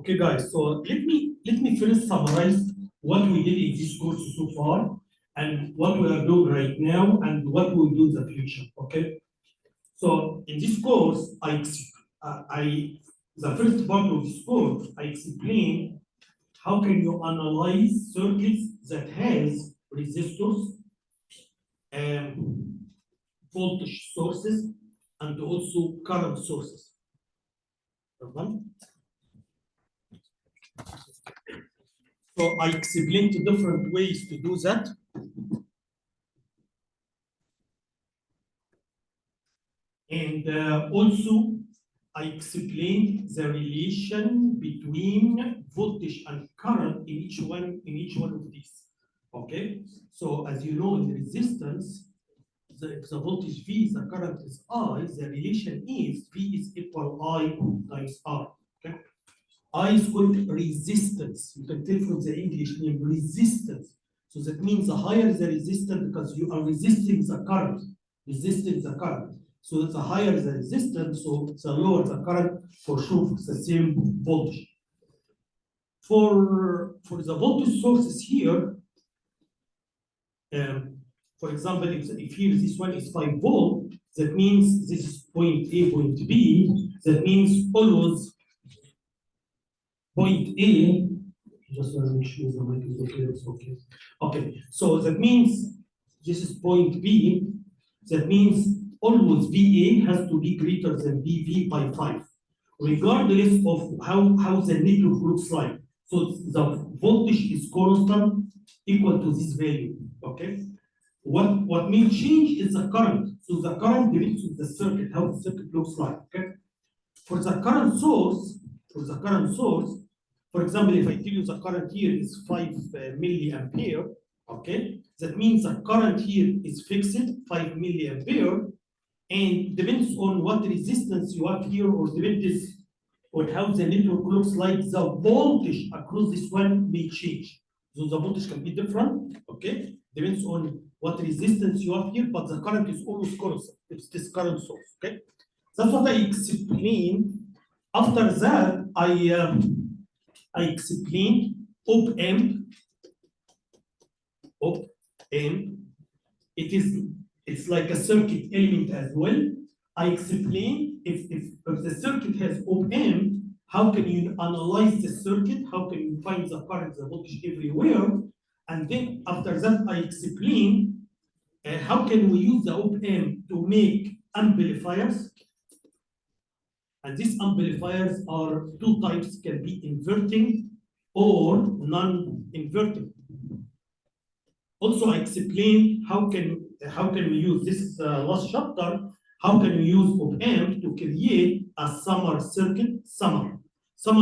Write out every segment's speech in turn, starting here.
Okay, guys. So let me first summarize what we did in this course so far, and what we are doing right now, and what we will do in the future. Okay. So in this course, the first part of this course, I explain how can you analyze circuits that has resistors, voltage sources, and also current sources. تمام؟ So I explained different ways to do that. And also, I explained the relation between voltage and current in each one of these. Okay, so as you know, in resistance, the voltage V, the current is I. The relation is V is equal I times R. Okay, I is called resistance. You can tell from the English name resistance. So that means the higher the resistance, because you are resisting the current, So the higher the resistance, so the lower the current, for sure it's the same voltage. For the voltage sources here, for example, if here this one is 5 volt, that means this is point A, point B. That means always point A. Just want to make sure the mic is okay. It's okay. Okay, so that means this is point B. That means always VA has to be greater than VV by 5, regardless of how the network looks like. So the voltage is constant, equal to this value. Okay. What may change is the current. So the current depends on the circuit, how the circuit looks like. Okay. For the current source, for example, if I tell you the current here is 5 milliampere, okay, that means the current here is fixed 5 milliampere, and depends on what resistance you have here, or depends on how the network looks like, the voltage across this one may change. So the voltage can be different, okay, depends on what resistance you have here, but the current is always constant. It's this current source, okay. That's what I explained. After that, I explained op-amp. It's like a circuit element as well. I explained if the circuit has op-amp, how can you analyze the circuit? How can you find the current, the voltage everywhere? And then after that, I explained how can we use the op-amp to make amplifiers. And these amplifiers are two types, can be inverting or non-inverting. Also, I explained how can we use this last chapter, how can we use op-amp to create a summer circuit. Summer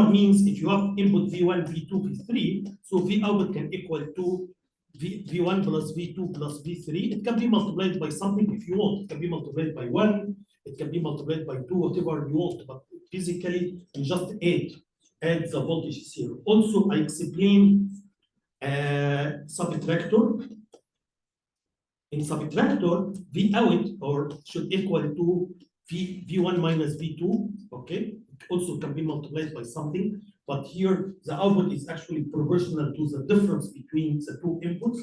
means if you have input V1, V2, V3, so V output can equal to V1 plus V2 plus V3. It can be multiplied by something if you want. It can be multiplied by 1, it can be multiplied by 2, whatever you want, but physically you just add the voltages here. Also, I explained subtractor. In subtractor, V out or should equal to V1 minus V2, okay? It also can be multiplied by something, but here the output is actually proportional to the difference between the two inputs.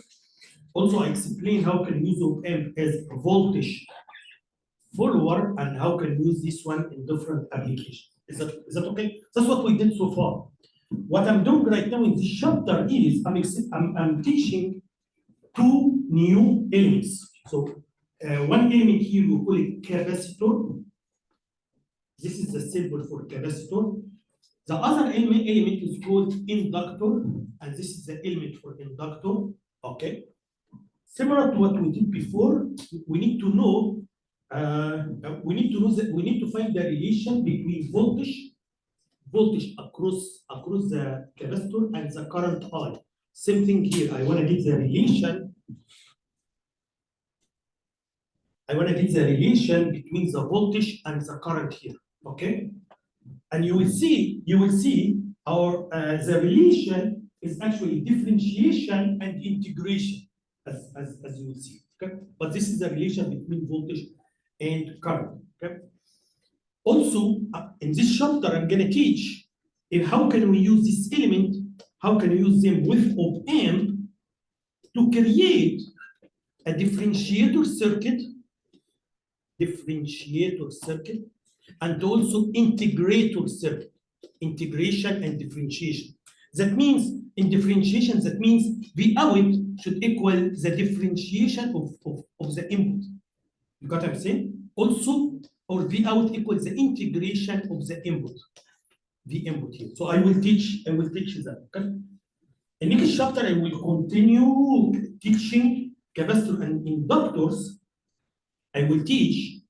Also, I explain how can use op-amp as a voltage follower and how can use this one in different applications. Is that okay? That's what we did so far. What I'm doing right now in this chapter is I'm teaching two new elements. So one element here we call it capacitor. This is the symbol for capacitor. The other element is called inductor, and this is the element for inductor. Okay. Similar to what we did before, we need to know we need to find the relation between voltage across the capacitor and the current I. Same thing here. I want to get the relation. Between the voltage and the current here. Okay, and you will see our the relation is actually differentiation and integration, as you will see. Okay, but this is the relation between voltage and current. Okay. Also, in this chapter, I'm going to teach how can we use this element? How can we use them with op-amp to create a differentiator circuit, and also integrator circuit, integration and differentiation. That means in differentiation, that means V out should equal the differentiation of the input. You got what I'm saying? Also, or V out equals the integration of the input. The input here. So I will teach that. Okay. In next chapter, I will continue teaching capacitor and inductors. I will teach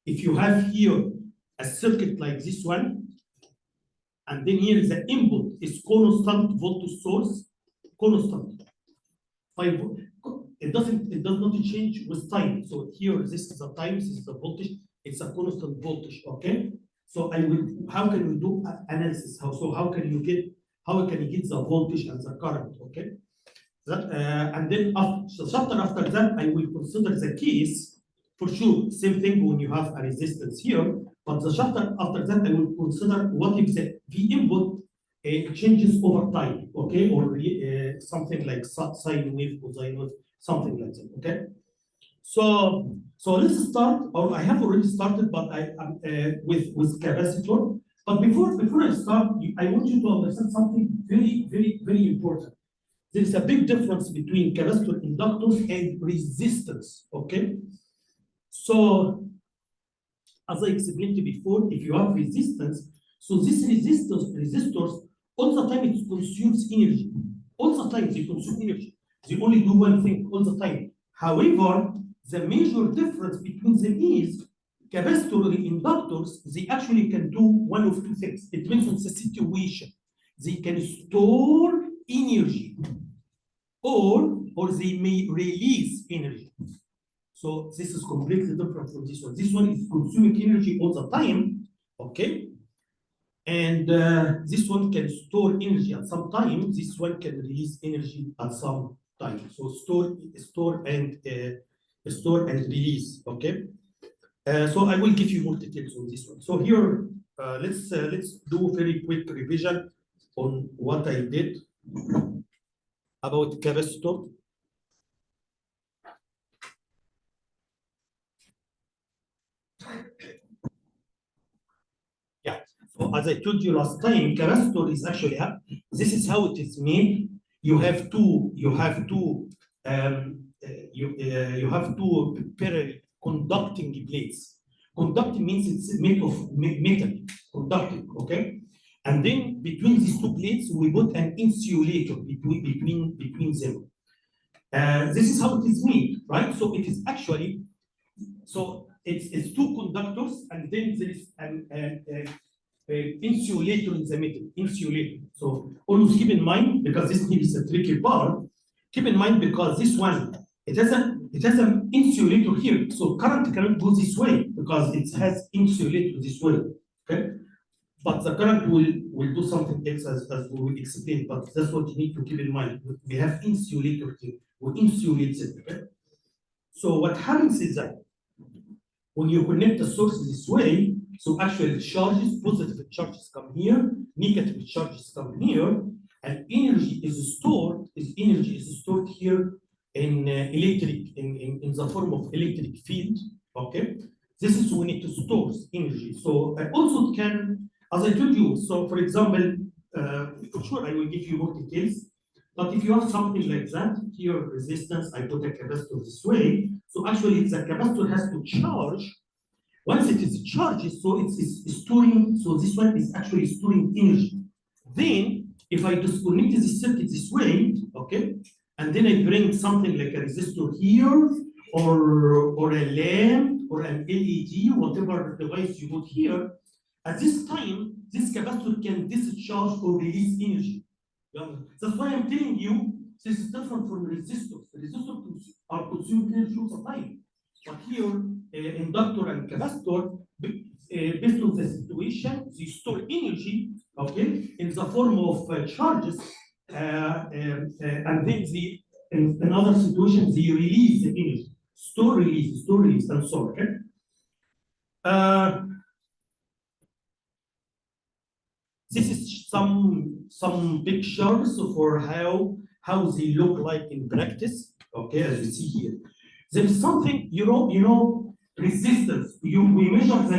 if you have here a circuit like this one, and then here the input is constant voltage source, constant. 5 volt. It does not change with time. So here this is the time, this is the voltage, it's a constant voltage, okay? So how can we do analysis? How can you get the voltage and the current, okay? And then after that, I will consider the case, for sure, same thing when you have a resistance here, but the chapter after that, I will consider what if the V input changes over time, okay? Or something like sine wave, cosine wave, something like that, okay? So let's start, or I have already started, but with capacitor. But before I start, I want you to understand something very, very, very important. There is a big difference between capacitor, inductors, and resistance, okay? So, as I explained before, if you have resistance, so this resistors, all the time it consumes energy. All the time they consume energy. They only do one thing all the time. However, the major difference between them is capacitor and inductors, they actually can do one of two things. It depends on the situation. They can store energy, or they may release energy. So this is completely different from this one. This one is consuming energy all the time, okay? And this one can store energy at some time. This one can release energy at some time. So store and release, okay? So I will give you more details on this one. So here, let's do a very quick revision on what I did about capacitor. Yeah. So as I told you last time, capacitor is actually this is how it is made. You have two parallel conducting plates. Conducting means it's made of metal, conducting, okay? And then between these two plates, we put an insulator between them. This is how it is made, right? So it is actually, so it's two conductors, and then there is an insulator in the middle, insulator. So always keep in mind, because this is a tricky part, keep in mind because this one, it has an insulator here. So current cannot go this way because it has insulator this way, okay? But the current will do something else as we will explain, but that's what you need to keep in mind. We have insulator here, we insulate it, okay? So what happens is that when you connect the source this way, so actually charges, positive charges come here, negative charges come here, and energy is stored here in in the form of electric field, okay? This is when it stores energy. So I also can, as I told you, so for example, for sure I will give you more details, but if you have something like that, here resistance, I put a capacitor this way, so actually the capacitor has to charge. Once it is charged, so it's storing, so this one is actually storing energy. Then, if I disconnect this circuit this way, okay, and then I bring something like a resistor here, or a lamp, or an LED, whatever device you put here, at this time, this capacitor can discharge or release energy. That's why I'm telling you, this is different from resistors. Resistors are consuming energy all the time. But here, inductor and capacitor, based on the situation, they store energy, okay, in the form of charges, and then in other situations, they release the energy, store, release, and so on, okay? this is some pictures for how they look like in practice. Okay, as you see here, there is something resistance. We measure the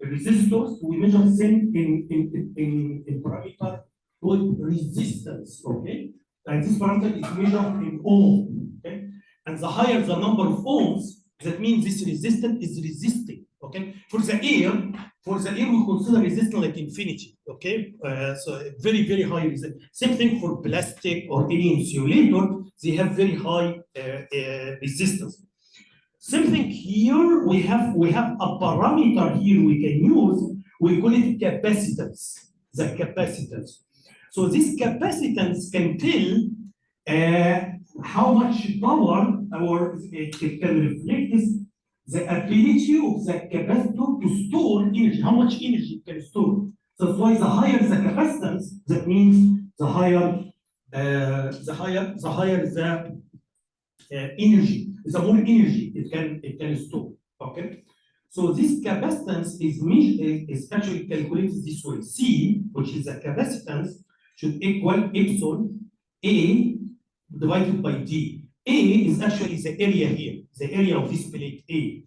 resistors. We measure them in parameter called resistance. Okay, and this parameter is measured in ohm. Okay, and the higher the number of ohms, that means this resistance is resisting. Okay, for the air we consider resistance like infinity. Okay, so very very high resistance. Same thing for plastic or any insulator, they have very high resistance. Same thing here, we have a parameter here we can use, we call it capacitance, the capacitance. So this capacitance can tell how much power, or it can reflect the ability of the capacitor to store energy, how much energy it can store. So that's why the higher the capacitance, that means the higher the energy, the more energy it can store. Okay, so this capacitance is actually calculated this way. C, which is the capacitance, should equal epsilon A divided by D. A is actually the area here, the area of this plate A.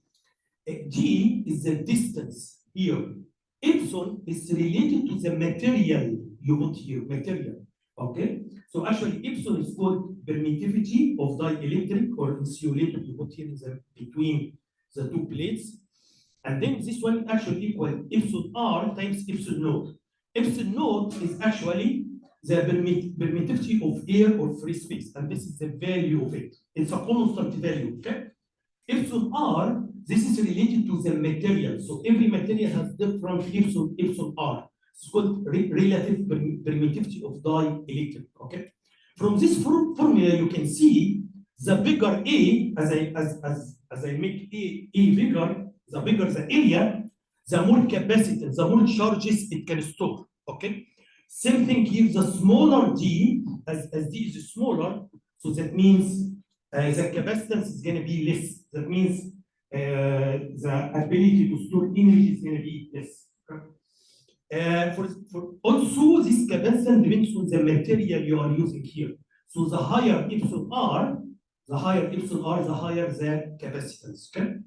D is the distance here. Epsilon is related to the material you put here, material. Okay, so actually epsilon is called permittivity of dielectric or insulator you put here between the two plates. And then this one actually equal epsilon R times epsilon naught. Epsilon naught is actually the permittivity of air or free space, and this is the value of it. It's a constant value, okay? Epsilon R, this is related to the material. So every material has different epsilon R. It's called relative permittivity of dielectric, okay? From this formula, you can see the bigger A, as I make A bigger, the bigger the area, the more capacitance, the more charges it can store, okay? Same thing here, the smaller D, as D is smaller, so that means the capacitance is going to be less. That means the ability to store energy is going to be less. For also, this capacitance depends on the material you are using here. So the higher epsilon R, the higher the capacitance. Okay.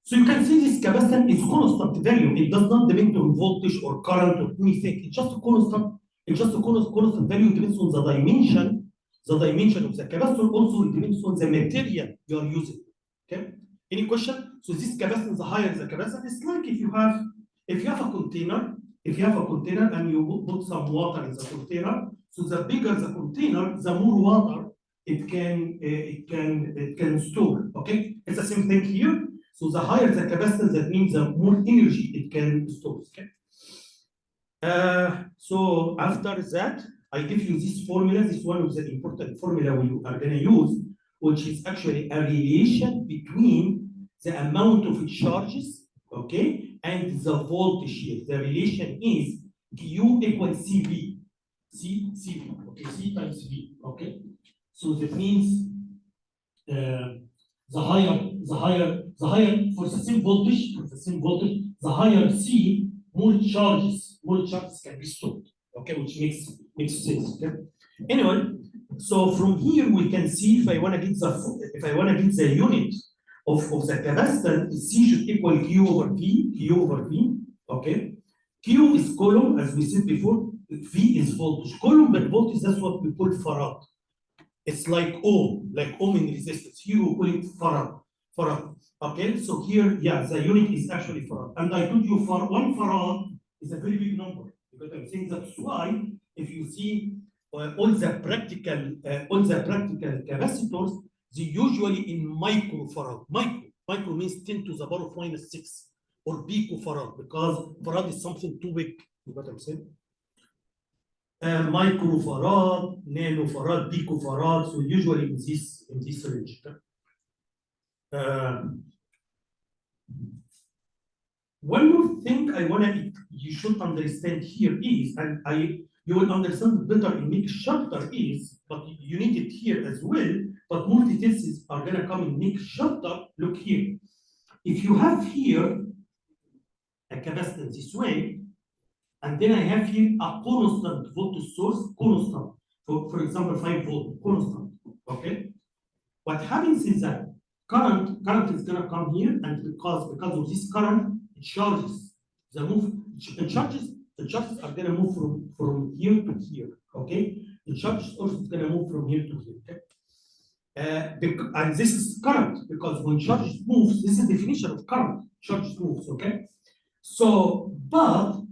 So you can see this capacitance is constant value. It does not depend on voltage or current or anything. It's just a constant. It's just a constant value. It depends on the dimension. The dimension of the capacitor also depends on the material you are using. Okay. Any question? So this capacitance, the higher the capacitance, it's like if you have a container. If you have a container and you put some water in the container, so the bigger the container, the more water it can store. Okay. It's the same thing here. So the higher the capacitance, that means the more energy it can store. Okay. So after that, I give you this formula. This one is the important formula we are going to use, which is actually a relation between the amount of charges, okay, and the voltage here. The relation is Q equals CV. CV, okay, C times V, okay. So that means the higher for the same voltage, the higher C, more charges can be stored. Okay, which makes sense. Okay. Anyway, so from here we can see if I want to get the unit of the capacitance, C should equal Q over V. Okay. Q is coulomb, as we said before. V is voltage. Coulomb per voltage, that's what we call farad. It's like ohm in resistance. Here we call it farad. Okay, so here, yeah, the unit is actually farad. And I told you for 1 farad is a very big number, because I'm saying that's why if you see all the practical capacitors, they usually in microfarad. Micro means 10 to the power of -6 or picofarad, because farad is something too big. You got what I'm saying? Microfarad, nanofarad, picofarad. So usually in this range. One more thing you should understand here is, and you will understand better in next chapter is, but you need it here as well. But more details are gonna come in next chapter. Look here. If you have here a capacitance this way, and then I have here a constant voltage source, constant. For example, 5 volt, constant. Okay. What happens is that current is gonna come here, and because of this current, it charges the move. The charges are gonna move from here to here. Okay. The charges also is gonna move from here to here. Okay. And this is current, because when charges moves, this is the definition of current. Charges moves. Okay. So, but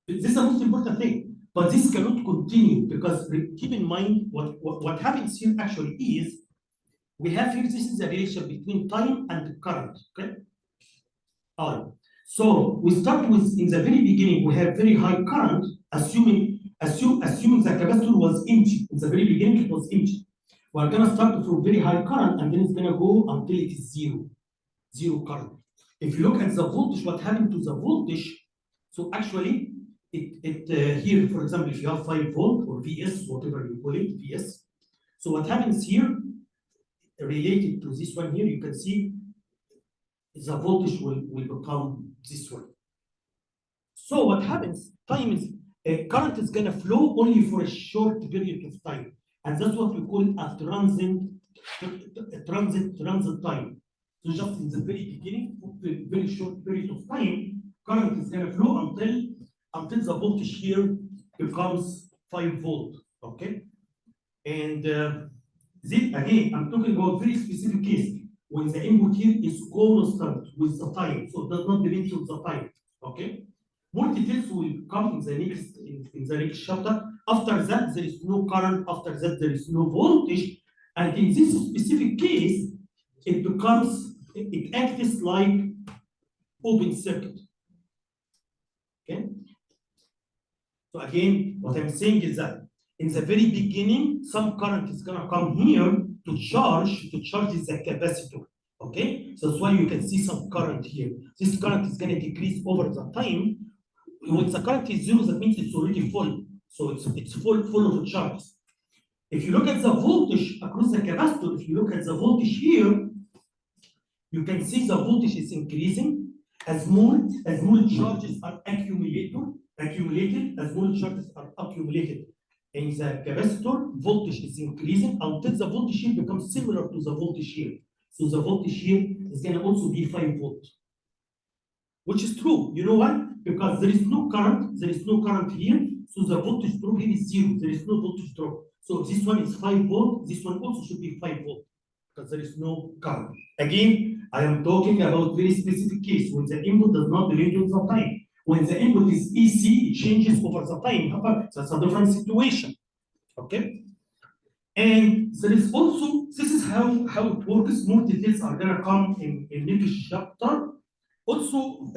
this is the most important thing. But this cannot continue, because keep in mind what happens here actually is, we have here, this is the relation between time and current, okay? So we start with, in the very beginning, we have very high current, assuming the capacitor was empty. In the very beginning, it was empty. We're gonna start from very high current, and then it's gonna go until it is zero current. If you look at the voltage, what happened to the voltage? So actually, here, for example, if you have 5 volt or VS, whatever you call it, VS. So what happens here, related to this one here, you can see the voltage will become this one. So what happens, time is, current is gonna flow only for a short period of time. And that's what we call a transient time. So just in the very beginning, very short period of time, current is gonna flow until the voltage here becomes 5 volt, okay? And this, again, I'm talking about very specific case, when the input here is constant with the time, so it does not depend on the time, okay? More details will come in the next chapter. After that, there is no current, after that, there is no voltage, and in this specific case, it acts like open circuit, okay? So again, what I'm saying is that in the very beginning, some current is gonna come here to charge the capacitor. Okay, so that's why you can see some current here. This current is gonna decrease over the time. When the current is zero, that means it's already full. So it's full of charges. If you look at the voltage across the capacitor, if you look at the voltage here, you can see the voltage is increasing as more charges are accumulated, as more charges are accumulated. In the capacitor, voltage is increasing until the voltage here becomes similar to the voltage here. So the voltage here is going to also be 5 volt, which is true. You know why? Because there is no current here, so the voltage drop here is 0. There is no voltage drop. So if this one is 5 volt, this one also should be 5 volt, because there is no current. Again, I am talking about very specific case when the input does not depend on the time. When the input is EC, it changes over the time. That's a different situation. Okay? And there is also, this is how it works. More details are gonna come in next chapter. Also,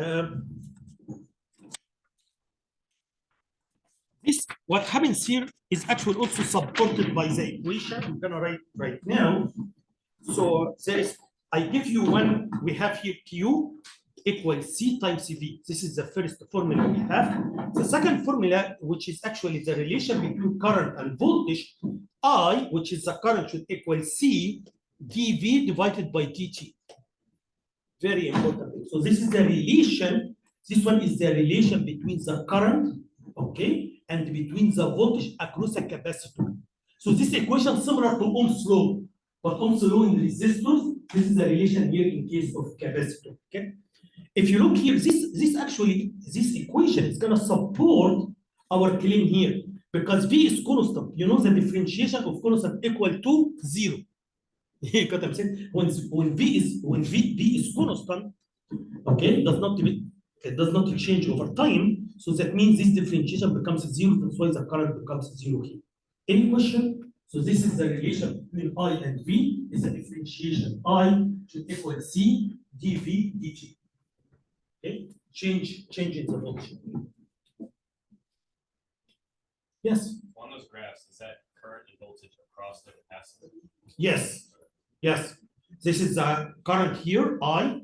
what happens here is actually also supported by the equation I'm gonna write right now. So I give you one, we have here Q equals C times V. This is the first formula we have. The second formula, which is actually the relation between current and voltage, I, which is the current, should equal C dV divided by dt. Very important. So this is the relation, this one is the relation between the current, okay, and between the voltage across a capacitor. So this equation similar to Ohm's law, but Ohm's law in resistors, this is the relation here in case of capacitor, okay? If you look here, this equation is gonna support our claim here, because V is constant. You know the differentiation of constant equal to 0. You got what I'm saying? When V is constant, okay, it does not change over time. So that means this differentiation becomes 0. That's why the current becomes 0 here. Any question? So this is the relation between I and V. Is the differentiation. I should equal C dV dt. Okay, change in the voltage. Yes. On those graphs, is that current and voltage across the capacitor? Yes. Yes. This is the current here, I,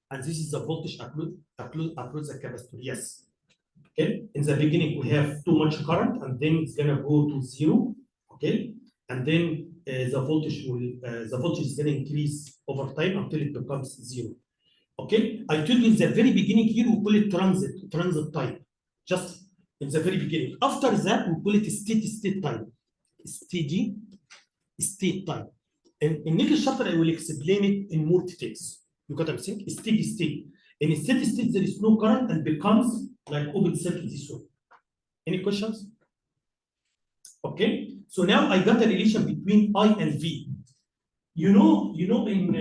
and this is the voltage across the capacitor. Yes. Okay. In the beginning, we have too much current, and then it's gonna go to 0. Okay, and then the voltage is gonna increase over time until it becomes 0. Okay, I told you in the very beginning here we call it transit time, just in the very beginning. After that, we call it state time, steady state time. In next chapter, I will explain it in more details. You got what I'm saying? Steady state. In steady state, there is no current and becomes like open circuit this way. Any questions? Okay, so now I got a relation between I and V. You know, in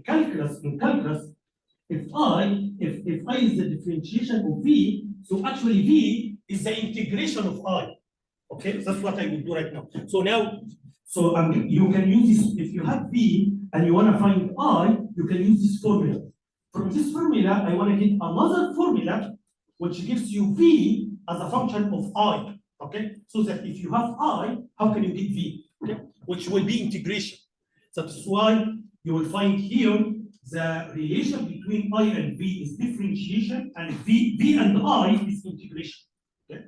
calculus, if I is the differentiation of V, so actually V is the integration of I. Okay, that's what I will do right now. So now, you can use this if you have V and you want to find I, you can use this formula. From this formula, I want to get another formula which gives you V as a function of I. Okay, so that if you have I, how can you get V? Okay, which will be integration. That's why you will find here the relation between I and V is differentiation, and V and I is integration. Okay.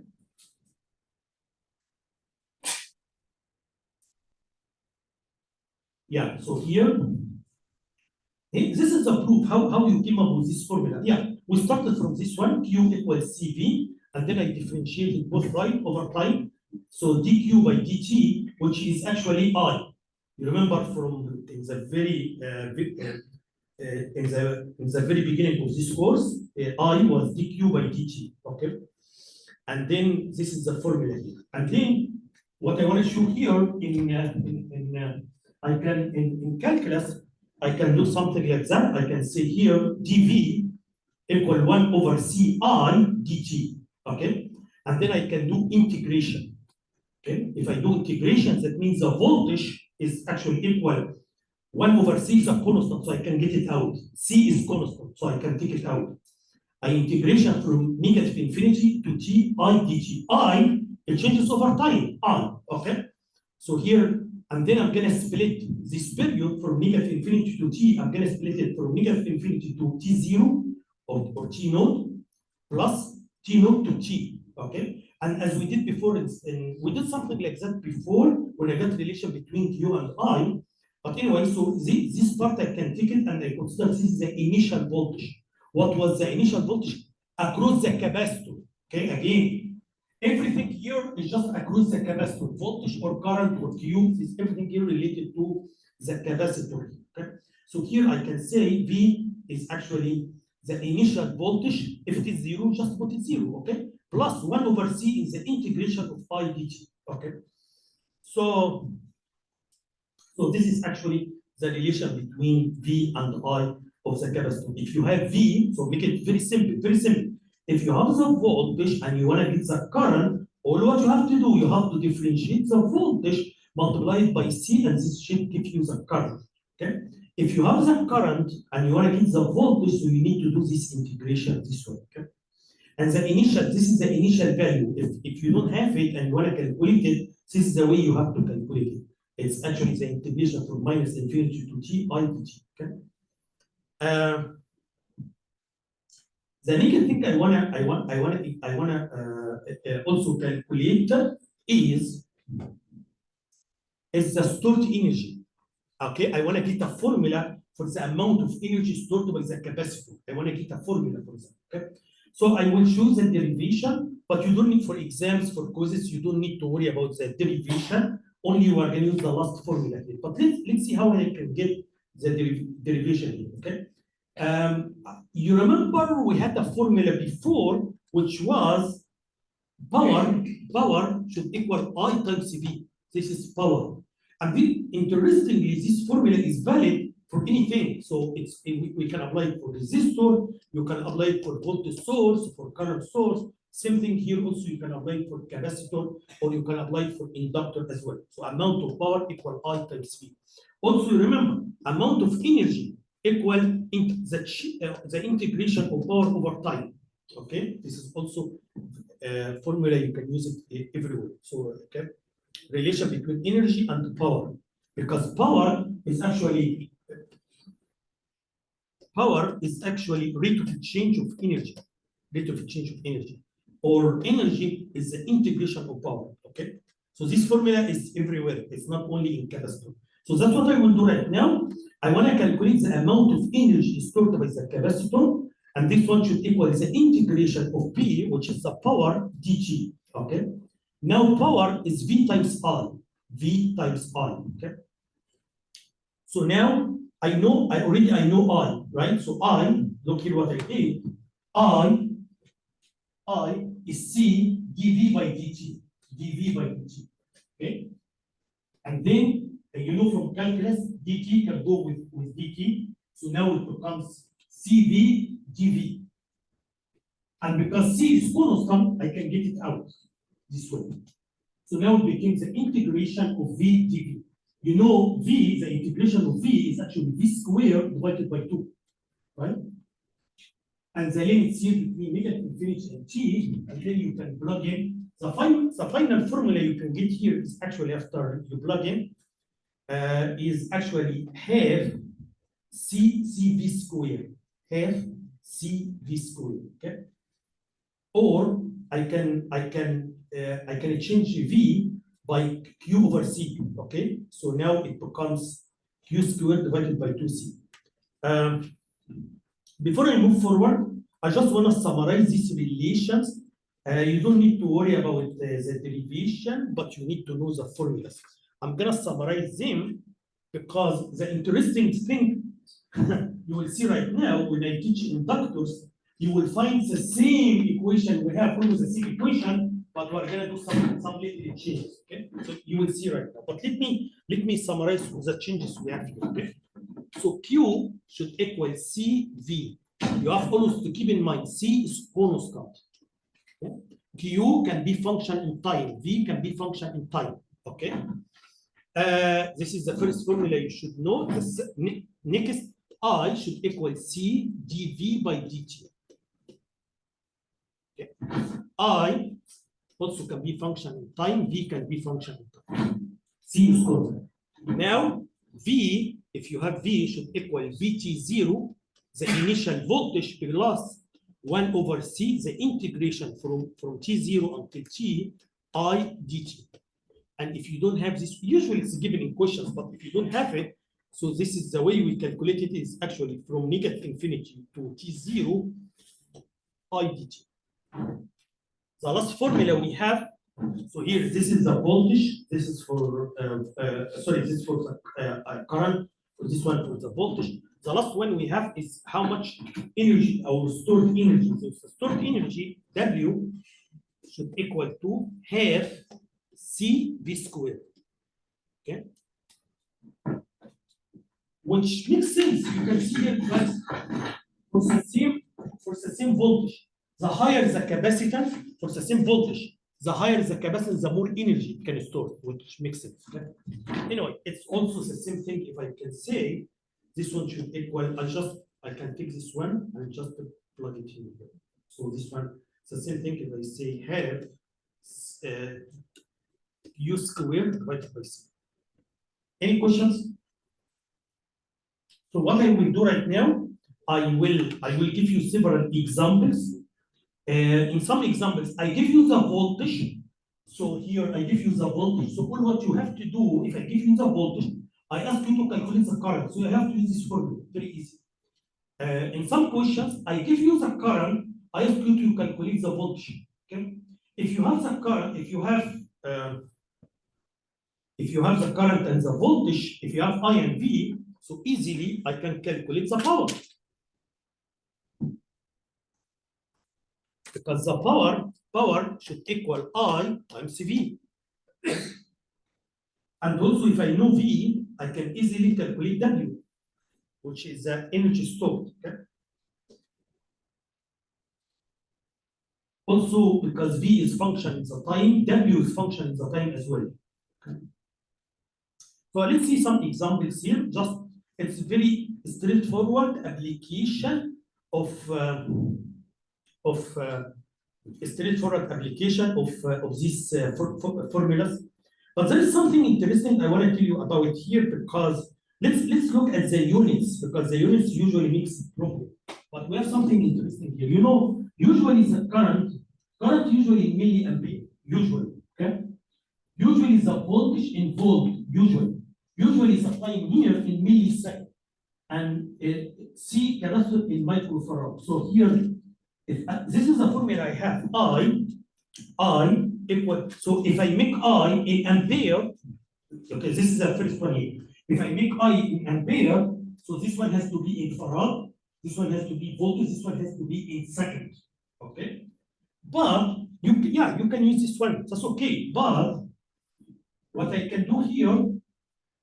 Yeah, so here, this is the proof how you came up with this formula. Yeah, we started from this one, Q equals CV, and then I differentiated both right over time. So dQ by dt, which is actually I. You remember from in the very beginning of this course, I was dQ by dt. Okay, and then this is the formula here. And then what I want to show here in calculus, I can do something like that. I can say here dV equal 1 over Ci dt. Okay, and then I can do integration. Okay, if I do integration, that means the voltage is actually equal 1 over C is a constant, so I can get it out. C is constant, so I can take it out. I integration from negative infinity to T I dt. I, it changes over time. I, okay? So here, and then I'm gonna split this period from negative infinity to T. I'm gonna split it from negative infinity to T0 or T naught plus T naught to T, okay? And as we did before, we did something like that before when I got relation between Q and I. But anyway, so this part I can take it and I consider this is the initial voltage. What was the initial voltage across the capacitor? Okay, again, everything here is just across the capacitor. Voltage or current or Q is everything here related to the capacitor. Okay, so here I can say V is actually the initial voltage. If it is 0, just put it 0. Okay, plus 1 over C is the integration of I dt. Okay, so this is actually the relation between V and I of the capacitor. If you have V, so make it very simple, very simple. If you have the voltage and you want to get the current, all what you have to do, you have to differentiate the voltage multiplied by C, and this should give you the current. Okay. If you have the current and you want to get the voltage, so you need to do this integration this way. Okay. And the initial, this is the initial value. If you don't have it and you want to calculate it, this is the way you have to calculate it. It's actually the integration from minus infinity to T I dt. Okay. The next thing I wanna also calculate is the stored energy. Okay, I wanna get a formula for the amount of energy stored by the capacitor. I wanna get a formula for that. Okay, so I will choose the derivation, but you don't need for exams, for quizzes, you don't need to worry about the derivation. Only you are gonna use the last formula here. But let's see how I can get the derivation here. Okay. You remember we had a formula before, which was power should equal I times V. This is power. And then, interestingly, this formula is valid for anything. So we can apply it for resistor, you can apply it for voltage source, for current source. Same thing here also, you can apply it for capacitor, or you can apply it for inductor as well. So amount of power equal I times V. Also remember, amount of energy equal the integration of power over time. Okay, this is also a formula you can use it everywhere. So okay, relation between energy and power, because power is actually rate of change of energy, or energy is the integration of power. Okay, so this formula is everywhere. It's not only in capacitor. So that's what I will do right now. I want to calculate the amount of energy stored by the capacitor, and this one should equal the integration of P, which is the power dt. Okay. Now power is V times I. V times I. Okay. So now I know I know I, right? So I look here what I did. I is C dV by dt. dV by dt. Okay. And then you know from calculus, dt can go with dt. So now it becomes CV dV. And because C is constant, I can get it out this way. So now it becomes the integration of V dV. You know, V, the integration of V is actually V squared divided by 2, right? And the limits here between negative infinity and T, and then you can plug in. The final formula you can get here is actually after you plug in, is actually half CV squared, half CV squared, okay? Or I can change V by Q over C, okay? So now it becomes Q squared divided by 2C. Before I move forward, I just want to summarize these relations. You don't need to worry about the derivation, but you need to know the formulas. I'm gonna summarize them because the interesting thing you will see right now when I teach inductors, you will find the same equation. We have almost the same equation, but we're gonna do some little changes. Okay, so you will see right now. But let me summarize the changes we have here. Okay, so Q should equal CV. You have always to keep in mind C is constant. Okay? Q can be function in time. V can be function in time. Okay. This is the first formula you should know. Next, I should equal C dV by dt. Okay. I also can be function in time. V can be function in time. C is constant. Now, V, if you have V, should equal Vt0, the initial voltage plus 1 over C, the integration from T0 until T, I dt. And if you don't have this, usually it's given in questions, but if you don't have it, so this is the way we calculate it, is actually from negative infinity to T0, I dt. The last formula we have, so here, this is the voltage, this is for, this is for current, this one for the voltage. The last one we have is how much energy, our stored energy. So the stored energy, W, should equal to half CV squared. Okay? Which makes sense. You can see here that for the same voltage, the higher the capacitance, for the same voltage, the higher the capacitance, the more energy it can store, which makes sense. Okay? Anyway, it's also the same thing if I can say this one should equal, I can take this one and just plug it in here. So this one, it's the same thing if I say half U squared divided by C. Any questions? So what I will do right now, I will give you several examples. In some examples, I give you the voltage. So here I give you the voltage. So all what you have to do, if I give you the voltage, I ask you to calculate the current. So you have to use this formula, very easy. In some questions, I give you the current, I ask you to calculate the voltage. Okay? If you have the current, if you have the current and the voltage, if you have I and V, so easily I can calculate the power. Because the power should equal I times V. And also if I know V, I can easily calculate W, which is the energy stored. Okay? Also, because V is function in the time, W is function in the time as well. Okay? So let's see some examples here. Just it's very straightforward application of these formulas. But there is something interesting I want to tell you about here, because let's look at the units, because the units usually makes a problem. But we have something interesting here. You know, usually the current usually in milliampere, usually, okay? Usually the voltage in volt, usually the time here in millisecond, and C capacitor in microfarad. So here, if this is the formula I have, I equal, so if I make I in ampere, okay, this is the first one here. If I make I in ampere, so this one has to be in farad, this one has to be voltage, this one has to be in second, okay? But you can use this one, that's okay. But what I can do here,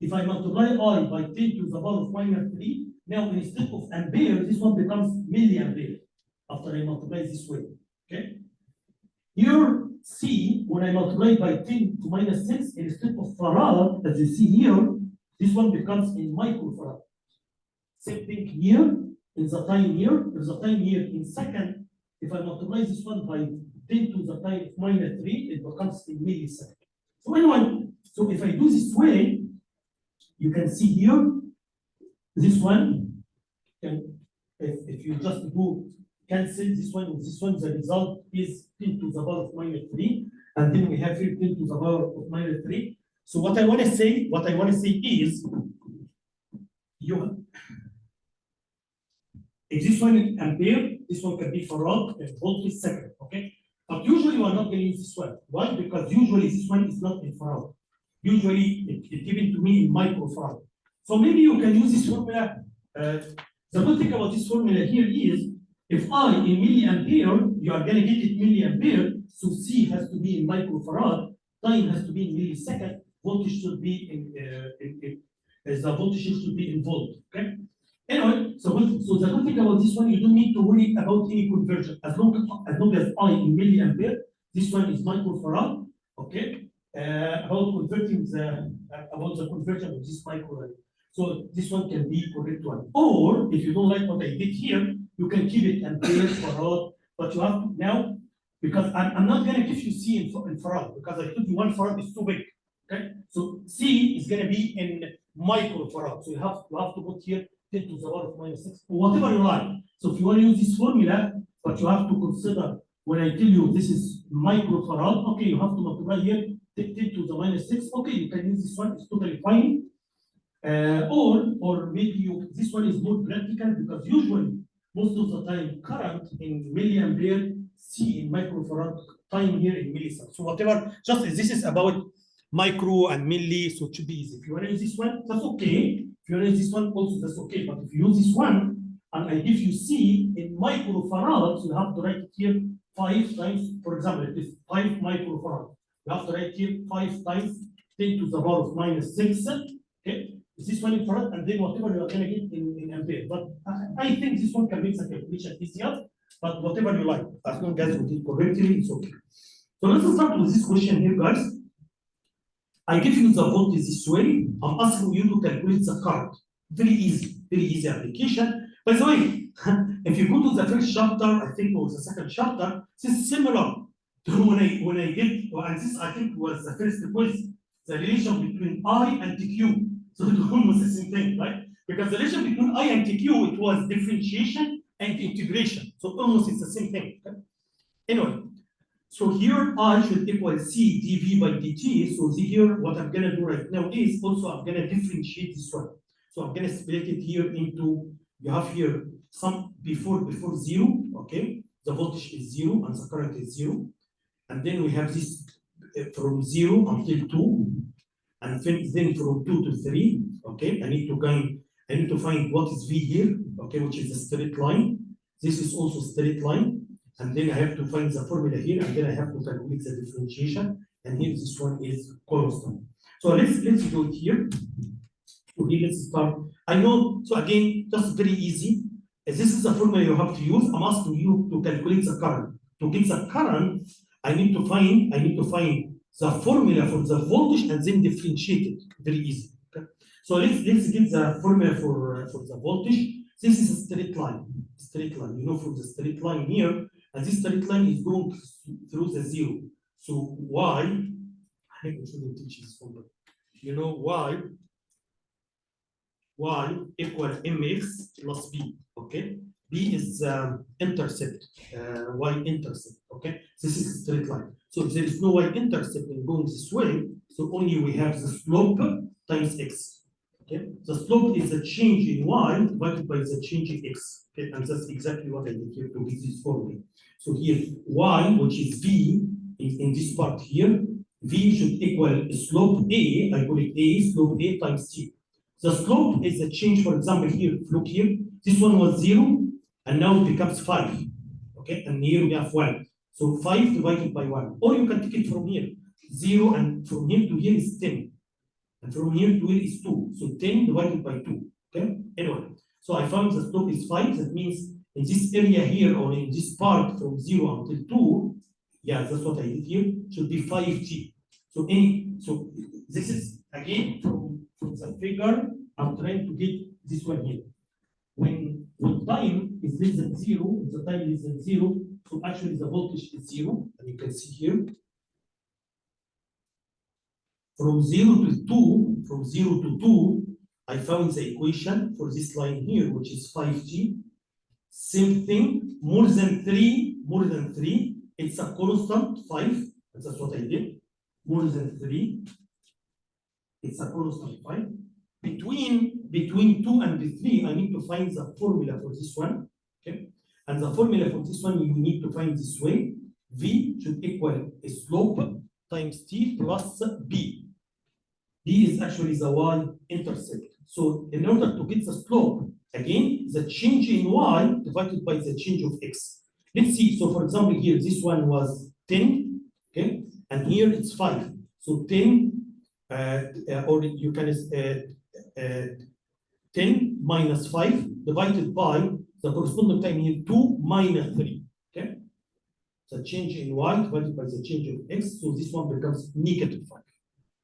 if I multiply I by 10 to the power of minus 3, now instead of ampere, this one becomes milliampere after I multiply this way, okay? Here, C, when I multiply by 10 to minus 6, instead of farad, as you see here, this one becomes in microfarad. Same thing here, in the time here, there's a time here in second. If I multiply this one by 10 to the time of minus 3, it becomes in millisecond. So anyway, so if I do this way, you can see here, this one, if you just do cancel this one with this one, the result is 10 to the power of minus 3, and then we have here 10 to the power of minus 3. So what I want to say, is, if this one is ampere, this one can be farad and voltage second, okay? But usually we are not going to use this one. Why? Because usually this one is not in farad. Usually it's given to me in microfarad. So maybe you can use this formula. The good thing about this formula here is, if I in milliampere, you are going to get it milliampere, so C has to be in microfarad, time has to be in millisecond, voltage should be in the voltage should be in volt, okay? Anyway, so the good thing about this one, you don't need to worry about any conversion. As long as I in milliampere, this one is microfarad, okay? About the conversion of this microfarad. So this one can be correct one. Or if you don't like what I did here, you can keep it ampere, farad, but you have to now, because I'm not going to give you C in farad, because I told you one farad is too big. Okay, so C is going to be in microfarad. So you have to put here 10 to the power of minus 6, or whatever you like. So if you want to use this formula, but you have to consider when I tell you this is microfarad, okay, you have to multiply here 10 to the minus 6. Okay, you can use this one, it's totally fine. Or maybe this one is more practical, because usually most of the time current in milliampere, C in microfarad, time here in milliseconds. So whatever, just this is about micro and milli, so it should be easy. If you want to use this one, that's okay. If you want to use this one, also that's okay. But if you use this one, and I give you C in microfarad, so you have to write it here 5 times, for example, it is 5 microfarad. You have to write here 5 times 10 to the power of minus 6, okay? This one in farad, and then whatever you are going to get in ampere. But I think this one can make the calculation easier, but whatever you like, as long as you did correctly, it's okay. So let's start with this question here, guys. I give you the voltage this way. I'm asking you to calculate the current. Very easy application. By the way, if you go to the first chapter, I think it was the second chapter, this is similar to when I did, and this I think was the first quiz, the relation between I and Q. So it's almost the same thing, right? Because the relation between I and Q, it was differentiation and integration. So almost it's the same thing. Okay? Anyway, so here I should equal C dV by dt. So here, what I'm gonna do right now is also I'm gonna differentiate this one. So I'm gonna split it here into, you have here some before 0, okay? The voltage is 0 and the current is 0. And then we have this from 0 until 2. And then from 2 to 3, okay, I need to find what is V here, okay, which is a straight line. This is also straight line, and then I have to find the formula here, and then I have to calculate the differentiation, and here this one is constant. So let's do it here. Okay, let's start. I know, so again, just very easy. This is the formula you have to use. I'm asking you to calculate the current. To get the current, I need to find the formula for the voltage and then differentiate it. Very easy. Okay? So let's get the formula for the voltage. This is a straight line. You know, for the straight line here, and this straight line is going through the 0. So Y, I think we shouldn't teach this formula. You know, Y equal mx plus b. Okay, b is intercept, y intercept. Okay, this is a straight line. So if there is no y intercept in going this way, so only we have the slope times x. Okay, the slope is the change in y divided by the change in x. Okay, and that's exactly what I did here to get this formula. So here y, which is v, in this part here, v should equal slope a. I call it a, slope a times t. The slope is the change. For example, here, look here. This one was 0, and now it becomes 5. Okay, and here we have 1. So 5 divided by 1. Or you can take it from here. 0, and from here to here is 10. And from here to here is 2. So 10 divided by 2. Okay? Anyway, so I found the slope is 5. That means in this area here, or in this part from 0 until 2, yeah, that's what I did here, should be 5t. So this is again from the figure. I'm trying to get this one here. When time is less than 0, the time is less than 0, so actually the voltage is 0, and you can see here. From 0 to 2, from 0 to 2, I found the equation for this line here, which is 5t. Same thing, more than 3, it's a constant 5. That's what I did. More than 3, it's a constant 5. Between 2 and 3, I need to find the formula for this one. Okay, and the formula for this one we need to find this way. V should equal a slope times t plus b. B is actually the y-intercept. So in order to get the slope, again, the change in y divided by the change of x. Let's see. So for example, here this one was 10, okay, and here it's 5. So 10, or you can 10 minus 5 divided by the corresponding time here 2 minus 3. Okay, the change in y divided by the change of x. So this one becomes negative 5.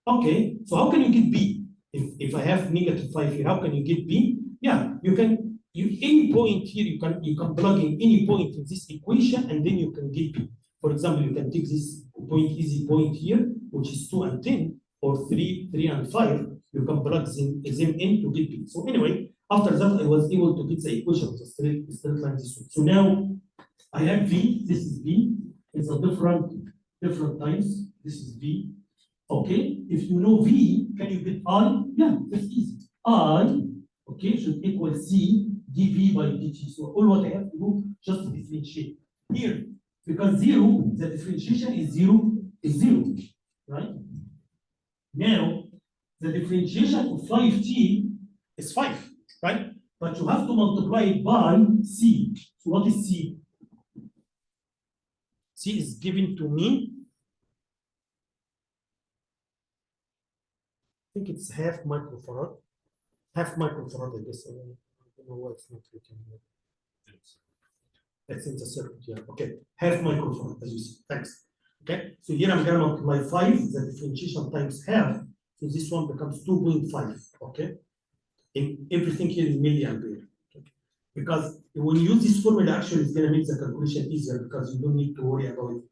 Okay, so how can you get b? If I have negative 5 here, how can you get b? Yeah, you can. Any point here, you can plug in any point in this equation, and then you can get b. For example, you can take this easy point here, which is 2 and 10, or 3 and 5. You can plug them in to get b. So anyway, after that, I was able to get the equation of the straight line this way. So now I have v. This is v. It's a different times. This is v. Okay, if you know v, can you get I? Yeah, that's easy. I, okay, should equal c dv by dt. So all what I have to do, just differentiate. Here, because 0, the differentiation is 0, right? Now, the differentiation of 5t is 5, right? But you have to multiply it by c. So what is c? C is given to me. I think it's half microfarad. Half microfarad, I guess. I don't know why it's not written here. It's in the circuit, yeah. Okay, half microfarad, as you see. Thanks. Okay, so here I'm going to multiply 5, the differentiation times half. So this one becomes 2.5. Okay, in everything here is milliampere. Okay? Because when you use this formula, actually, it's going to make the calculation easier because you don't need to worry about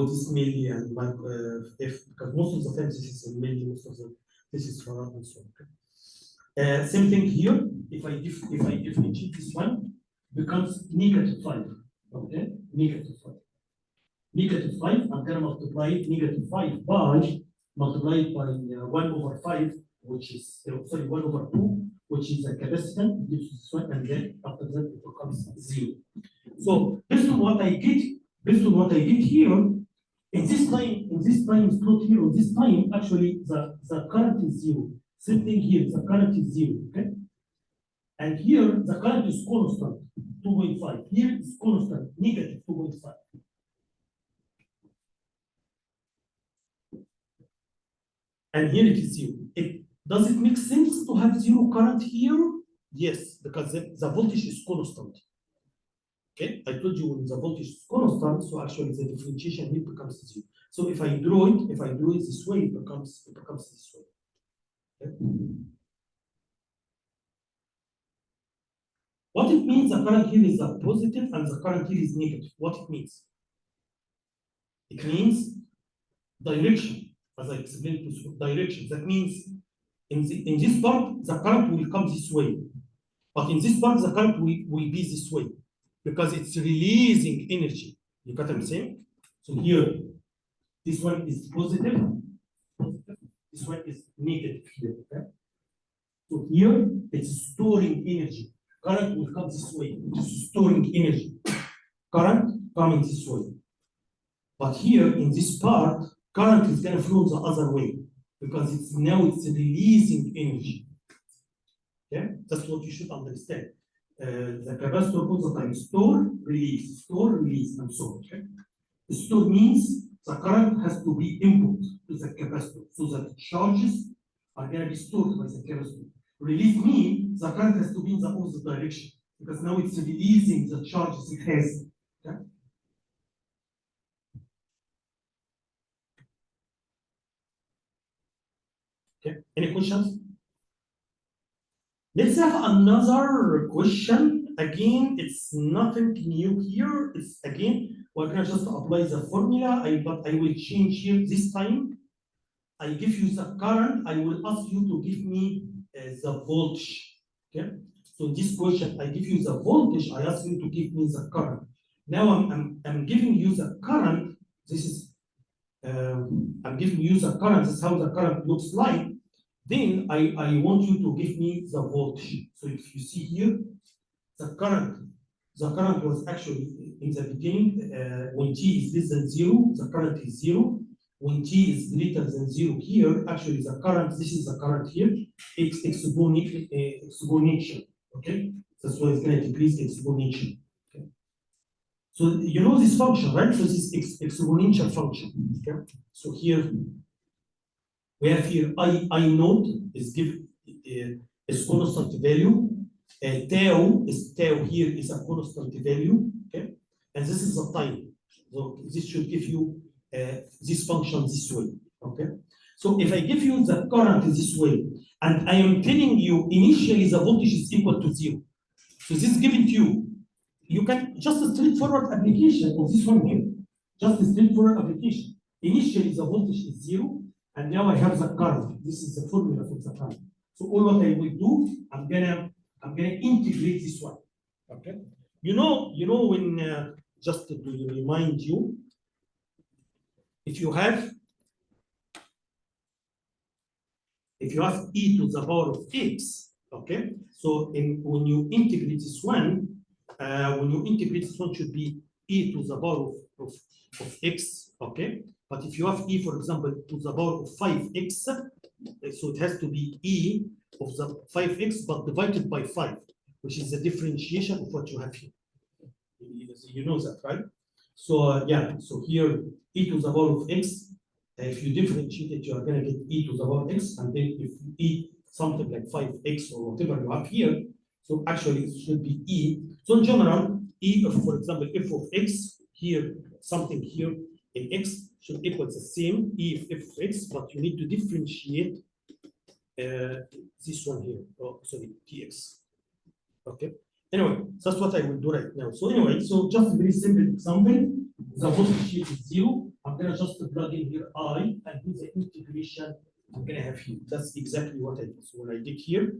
this milli and because most of the time this is in milli, most of the this is farad and so on. Same thing here. If I differentiate this one, becomes negative 5. Okay, negative 5. Negative 5. I'm gonna multiply it negative 5 by multiply it by 1 over 5, which is 1 over 2, which is a capacitance. Gives this one, and then after that it becomes 0. So based on what I get here. In this time slot here, on this time, actually the current is 0. Same thing here, the current is 0, okay? And here the current is constant, 2.5. Here it's constant, negative 2.5. And here it is 0. Does it make sense to have 0 current here? Yes, because the voltage is constant. Okay, I told you when the voltage is constant, so actually the differentiation here becomes 0. So if I draw it this way, it becomes this way. Okay. What it means, the current here is a positive and the current here is negative. What it means? It means direction, as I explained to you, direction. That means in this part, the current will come this way. But in this part, the current will be this way. Because it's releasing energy. You got what I'm saying? So here, this one is positive. This one is negative here. Okay? So here it's storing energy. Current will come this way. It is storing energy. Current coming this way. But here in this part, current is going to flow the other way because it's releasing energy. Okay, that's what you should understand. The capacitor all the time store, release, and so on. Okay? Store means the current has to be input to the capacitor so that charges are going to be stored by the capacitor. Release means the current has to be in the opposite direction because now it's releasing the charges it has. Okay? Okay, any questions? Let's have another question. Again, it's nothing new here. It's again, we're gonna just apply the formula, but I will change here this time. I give you the current, I will ask you to give me the voltage. Okay, so this question, I give you the voltage, I ask you to give me the current. Now I'm giving you the current, this is, I'm giving you the current, this is how the current looks like. Then I want you to give me the voltage. So if you see here, the current was actually in the beginning, when t is less than 0, the current is 0. When t is greater than 0 here, actually the current, this is the current here, exponential, okay? That's why it's going to decrease exponential, okay? So you know this function, right? So this is exponential function, okay? So here, we have here I naught is given is constant value. Tau here is a constant value. Okay, and this is the time. So this should give you this function this way. Okay, so if I give you the current this way, and I am telling you initially the voltage is equal to 0. So this is given to you. You can just a straightforward application of this one here. Just a straightforward application. Initially the voltage is 0. And now I have the current. This is the formula for the current. So all what I will do, I'm gonna integrate this one. Okay. You know when just to remind you, if you have e to the power of x, okay. So when you integrate this one, should be e to the power of x, okay. But if you have e, for example, to the power of 5x, so it has to be e of the 5x, but divided by 5, which is the differentiation of what you have here. You know that, right? So yeah, so here e to the power of x, if you differentiate it, you are going to get e to the power of x, and then if you e something like 5x or whatever you have here, so actually it should be e. So in general, e of, for example, f of x, here, something here in x, should equal the same e of f of x, but you need to differentiate this one here. Oh, sorry, tx. Okay. Anyway, that's what I will do right now. So anyway, so just a very simple example. The voltage here is 0. I'm gonna just plug in here I and do the integration I'm gonna have here. That's exactly what I did. So when I did here,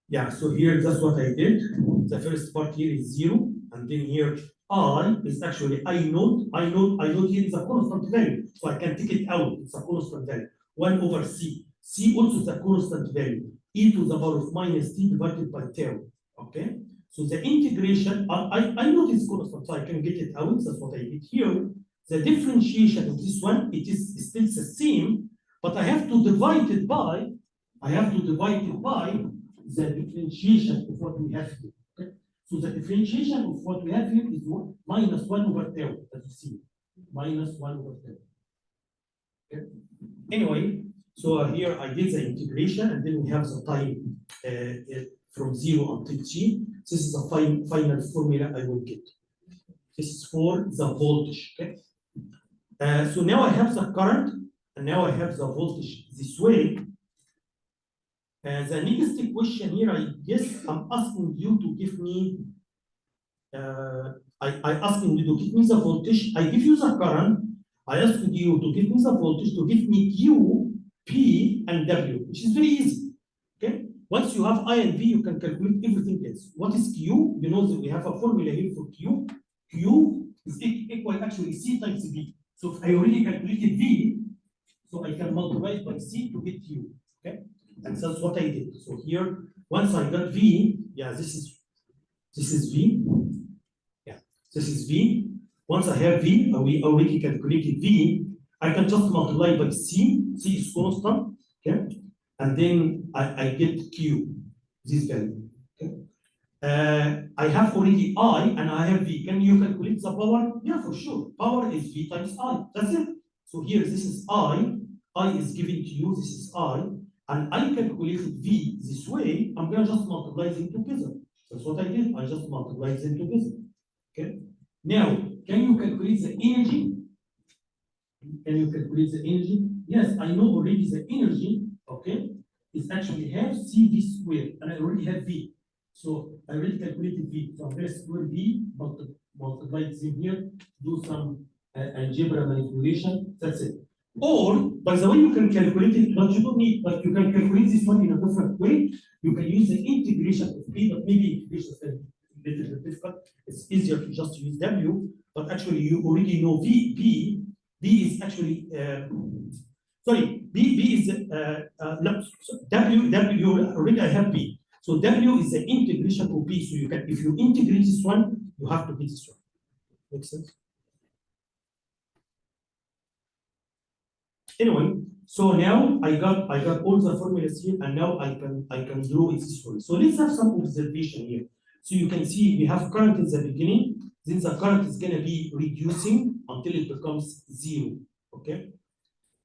yeah. So here that's what I did. The first part here is 0, and then here I is actually I naught here is a constant value, so I can take it out. It's a constant value. 1 over c. C also is a constant value. E to the power of minus t divided by tau. Okay. So the integration, I know it's constant, so I can get it out. That's what I did here. The differentiation of this one, it is still the same, but I have to divide it by the differentiation of what we have here. Okay? So the differentiation of what we have here is what? Minus 1 over tau, as you see. Minus 1 over tau. Okay. Anyway, so here I did the integration, and then we have the time from 0 until t. This is the final formula I will get. This is for the voltage. Okay. So now I have the current, and now I have the voltage this way. The next question here, I guess I'm asking you to give me, I asking you to give me the voltage. I give you the current. I ask you to give me the voltage, to give me Q, P, and W, which is very easy. Okay. Once you have I and V, you can calculate everything else. What is Q? You know that we have a formula here for Q. Q is equal actually C times V. So if I already calculated V, so I can multiply it by C to get Q. Okay. And that's what I did. So here, once I got V, yeah, this is V. Yeah, this is V. Once I have V, we already calculated V, I can just multiply by C. C is constant, okay? And then I get Q, this value. Okay? I have already I and I have V. Can you calculate the power? Yeah, for sure. Power is V times I. That's it. So here, this is I is given to you, this is I, and I calculated V this way. I'm gonna just multiply them together. That's what I did. I just multiplied them together. Okay. Now, can you calculate the energy? Can you calculate the energy? Yes, I know already the energy, okay, is actually half CV squared, and I already have V. So I already calculated V. So I'm going to square V, multiply it in here, do some algebra manipulation, that's it. Or, by the way, you can calculate it, but you don't need, but you can calculate this one in a different way. You can use the integration of V, but maybe integration is a little bit difficult. It's easier to just use W, but actually you already know V is actually, B is, no, W already I have B. So W is the integration of B. So you can, if you integrate this one, you have to be this one. Makes sense? Anyway, so now I got all the formulas here, and now I can draw it this way. So let's have some observation here. So you can see we have current in the beginning, then the current is gonna be reducing until it becomes 0. Okay.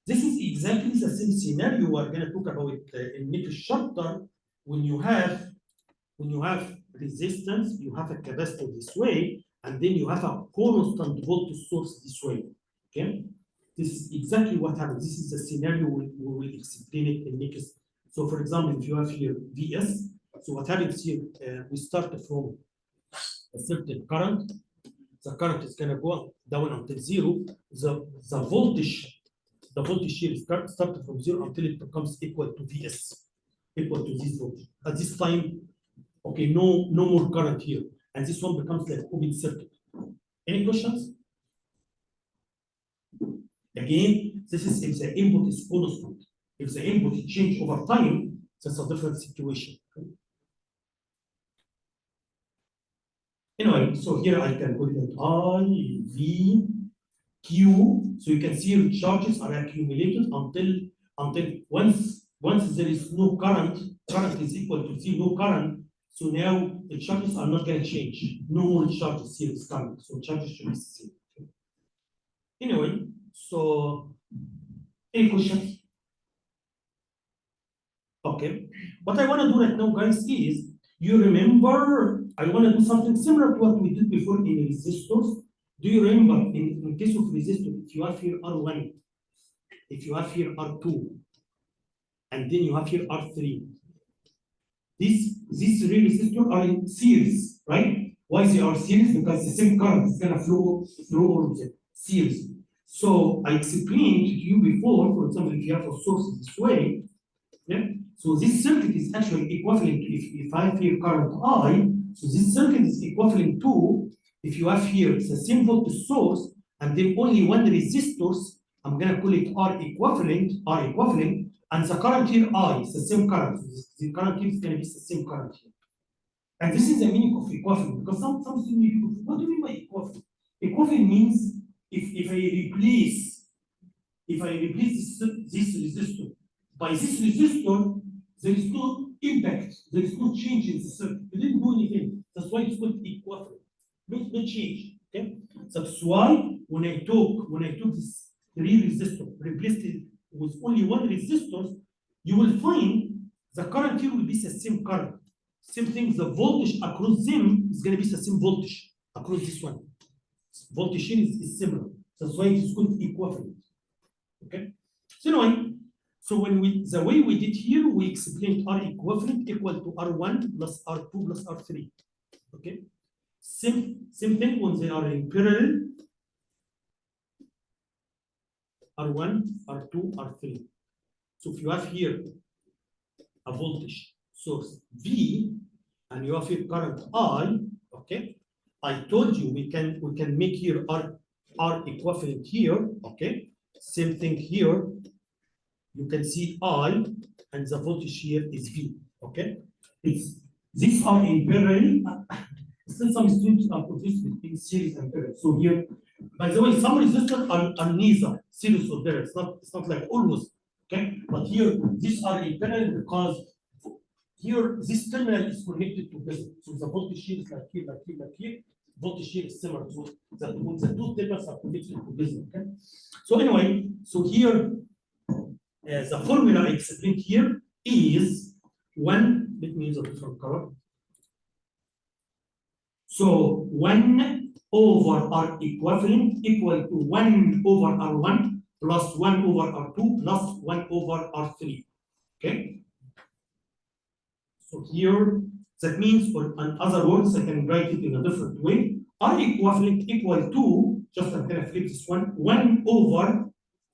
This is exactly the same scenario we're going to talk about in next chapter. When you have resistance, you have a capacitor this way, and then you have a constant voltage source this way. Okay, this is exactly what happens. This is the scenario we will explain it in next. So, for example, if you have here Vs, so what happens here? We start from a certain current. The current is going to go down until 0. The voltage here starts from 0 until it becomes equal to Vs, equal to this voltage. At this time, okay, no more current here, and this one becomes like open circuit. Any questions? Again, this is if the input is constant. If the input change over time, that's a different situation. Anyway, so here I can put it I, V, Q. So you can see charges are accumulated until once there is no current is equal to 0, no current. So now the charges are not going to change. No more charges here is coming. So charges should be the same. Anyway, so any questions? Okay. What I want to do right now, guys, is you remember I want to do something similar to what we did before in resistors. Do you remember in case of resistor, if you have here R1, if you have here R2, and then you have here R3, these three resistors are in series, right? Why they are series? Because the same current is gonna flow through all of them, series. So I explained to you before, for example, if you have a source this way, yeah. So this circuit is actually equivalent to if I have here current I, so this circuit is equivalent to if you have here the same voltage source and then only one resistors, I'm gonna call it R equivalent, and the current here I is the same current. The current here is gonna be the same current here. And this is the meaning of equivalent, because something you, what do you mean by equivalent? Equivalent means if I replace this resistor by this resistor, there is no impact, there is no change in the circuit. You didn't do anything. That's why it's called equivalent. No change. Okay? That's why when I took this 3 resistors, replaced it with only 1 resistor, you will find the current here will be the same current. Same thing, the voltage across them is going to be the same voltage across this one. Voltage here is similar. That's why it is called equivalent. Okay? So anyway, so the way we did here, we explained R equivalent equal to R1 plus R2 plus R3. Okay? Same thing when they are in parallel. R1, R2, R3. So if you have here a voltage source V and you have here current I, okay? I told you we can make here R equivalent here, okay? Same thing here. you can see I, and the voltage here is V. Okay, these are in parallel. Still, some students are confused between series and parallel. So here, by the way, some resistors are neither series or parallel. It's not like always. Okay, but here these are in parallel because here this terminal is connected to this. So the voltage here is like here, like here, like here. Voltage here is similar to that when the two terminals are connected to this. Okay. So anyway, so here the formula I explained here is one. Let me use a different color. So 1 over R equivalent equal to 1 over R1 plus 1 over R2 plus 1 over R3. Okay. So here, that means, or in other words, I can write it in a different way. R equivalent equal to, just I'm gonna flip this one, 1 over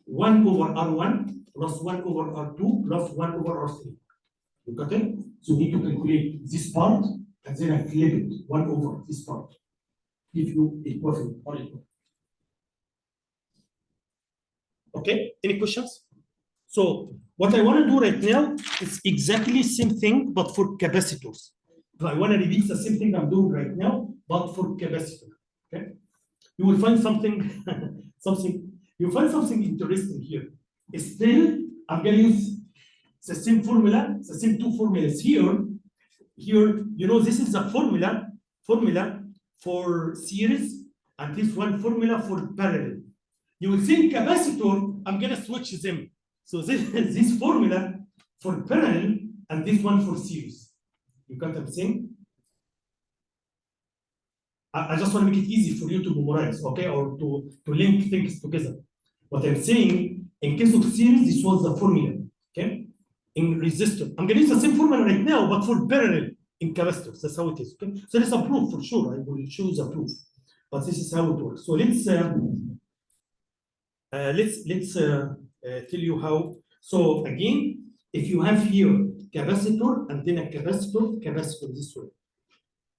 R1 plus 1 over R2 plus 1 over R3. You got it? So we need to calculate this part, and then I flip it 1 over this part. Give you equivalent or equal. Okay, any questions? So what I want to do right now is exactly same thing, but for capacitors. I want to repeat the same thing I'm doing right now, but for capacitor. Okay, you will find something, you'll find something interesting here. Still, I'm going to use the same formula, the same two formulas here. Here, you know, this is the formula for series, and this one formula for parallel. You will see in capacitor, I'm going to switch them. So this formula for parallel and this one for series. You got what I'm saying? I just want to make it easy for you to memorize, okay, or to link things together. What I'm saying, in case of series, this was the formula, okay? In resistor, I'm going to use the same formula right now, but for parallel in capacitors. That's how it is, okay? So there's a proof for sure. I will choose a proof, but this is how it works. So let's tell you how. So again, if you have here capacitor and then a capacitor this way,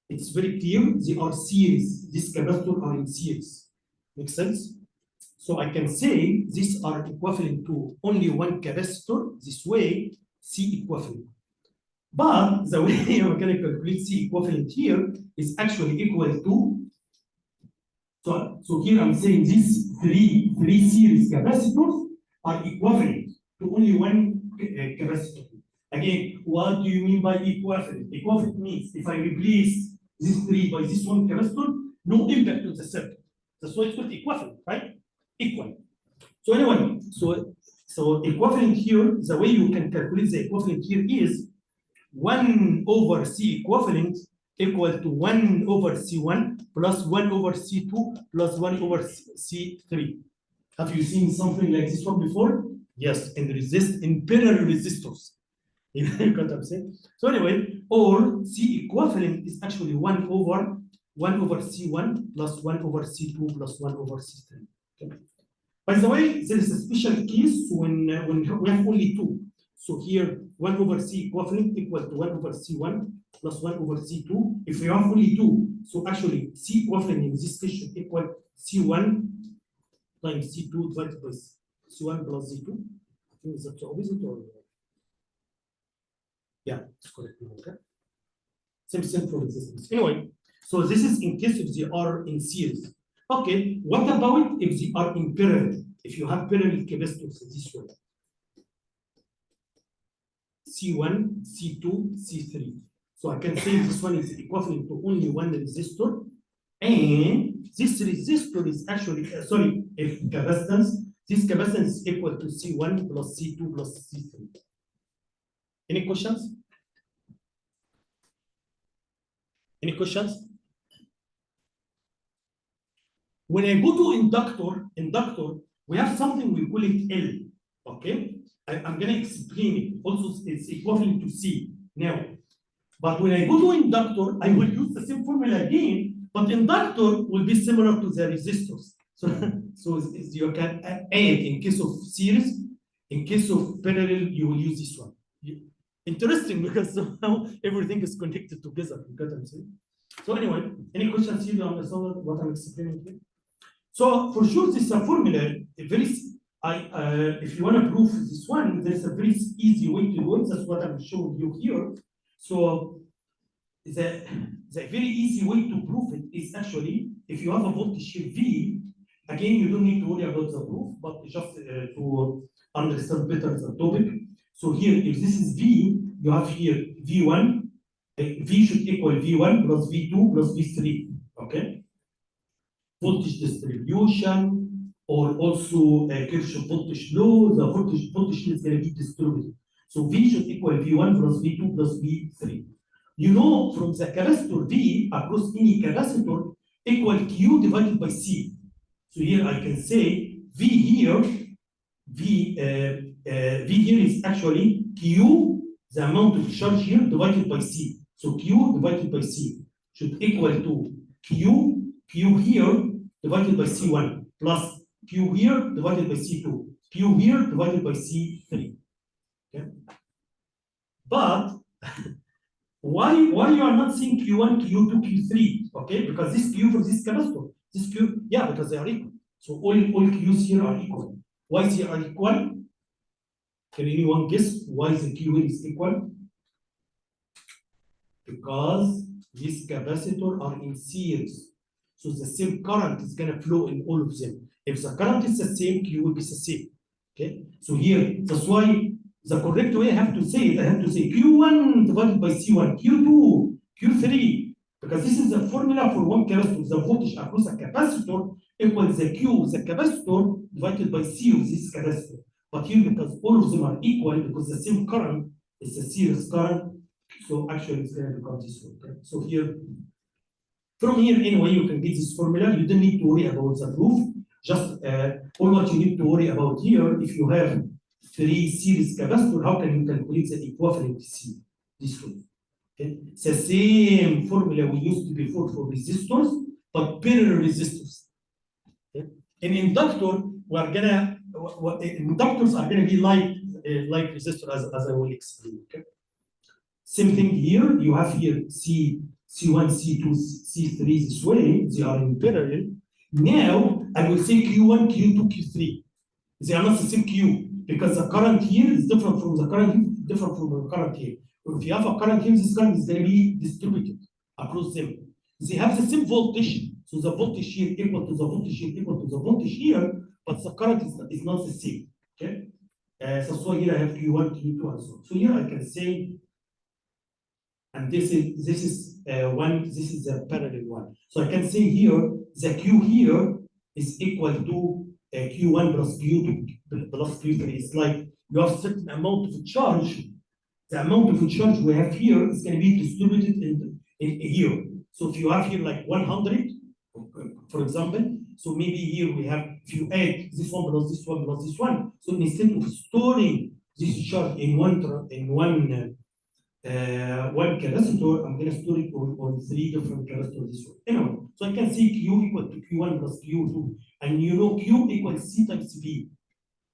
it's very clear they are series. These capacitors are in series. Make sense? So I can say these are equivalent to only one capacitor this way, C equivalent. But the way we're going to calculate C equivalent here is actually equal to. So here I'm saying these three series capacitors are equivalent to only one capacitor. Again, what do you mean by equivalent? Equivalent means if I replace these three by this one capacitor, no impact on the circuit. That's why it's called equivalent, right? Equal. So anyway, so equivalent here, the way you can calculate the equivalent here is 1 over C equivalent equal to 1 over C1 plus 1 over C2 plus 1 over C3. Have you seen something like this one before? Yes, in parallel resistors. You know what I'm saying? So anyway, or C equivalent is actually 1 over C1 plus 1 over C2 plus 1 over C3. Okay. By the way, there is a special case when we have only two. So here, 1 over C equivalent equal to 1 over C1 plus 1 over C2. If you have only two, so actually C equivalent in this case should equal C1 times C2 divided by C1 plus C2. Is that opposite or? Yeah, it's correct. Okay. Same for resistance. Anyway, so this is in case if they are in series. Okay, what about if they are in parallel? If you have parallel capacitors this way. C1, C2, C3. So I can say this one is equivalent to only one resistor, and this resistor is actually, if capacitance, this capacitance is equal to C1 plus C2 plus C3. Any questions? Any questions? When I go to inductor, we have something we call it L, okay? I'm going to explain it. Also, it's equivalent to C now. But when I go to inductor, I will use the same formula again, but inductor will be similar to the resistors. So you can add in case of series, in case of parallel, you will use this one. Interesting, because somehow everything is connected together. You get what I'm saying? So anyway, any questions here on what I'm explaining here? So for sure, this is a formula, if you want to prove this one, there's a very easy way to do it. That's what I'm showing you here. So the very easy way to prove it is actually if you have a voltage here V. Again, you don't need to worry about the proof, but just to understand better the topic. So here, if this is V, you have here V1. V should equal V1 plus V2 plus V3. Okay. Voltage distribution, or also Kirchhoff voltage law, the voltage is going to be distributed. So V should equal V1 plus V2 plus V3. You know from the capacitor V across any capacitor equal Q divided by C. So here I can say V here, V here is actually Q, the amount of charge here divided by C. So Q divided by C should equal to Q here divided by C1 plus Q here divided by C2, Q here divided by C3. Okay. But why you are not seeing Q1, Q2, Q3? Okay, because this Q for this capacitor, this Q, yeah, because they are equal. So all Q's here are equal. Why they are equal? Can anyone guess why the Q is equal? Because these capacitors are in series. So the same current is going to flow in all of them. If the current is the same, Q will be the same. Okay. So here, that's why the correct way I have to say it, I have to say Q1 divided by C1, Q2, Q3, because this is the formula for one capacitor. The voltage across a capacitor equals the Q of the capacitor divided by C of this capacitor. But here, because all of them are equal, because the same current is the series current, so actually it's going to become this way. Okay? So here, from here anyway, you can get this formula. You don't need to worry about the proof. Just all what you need to worry about here, if you have 3 series capacitor, how can you calculate the equivalent C? This way. Okay? It's the same formula we used before for resistors, but parallel resistors. Okay? In inductor, we're gonna inductors are gonna be like resistor as I will explain. Okay? Same thing here. You have here C1, C2, C3 this way. They are in parallel. Now I will say Q1, Q2, Q3. They are not the same Q because the current here is different from the current here, different from the current here. If you have a current here, this current is going to be distributed across them. They have the same voltage, so the voltage here equal to the voltage here equal to the voltage here, but the current is not the same. Okay. So here I have Q1, Q2, and so on. So here I can say. And this is the parallel one. So I can say here the Q here is equal to Q1 plus Q2 plus Q3. It's like you have a certain amount of charge. The amount of charge we have here is going to be distributed in here. So if you have here like 100, for example, so maybe here we have, if you add this one plus this one plus this one, so instead of storing this charge in one capacitor, I'm going to store it on 3 different capacitors this way. Anyway, so I can say Q equal to Q1 plus Q2, and you know Q equals C times V.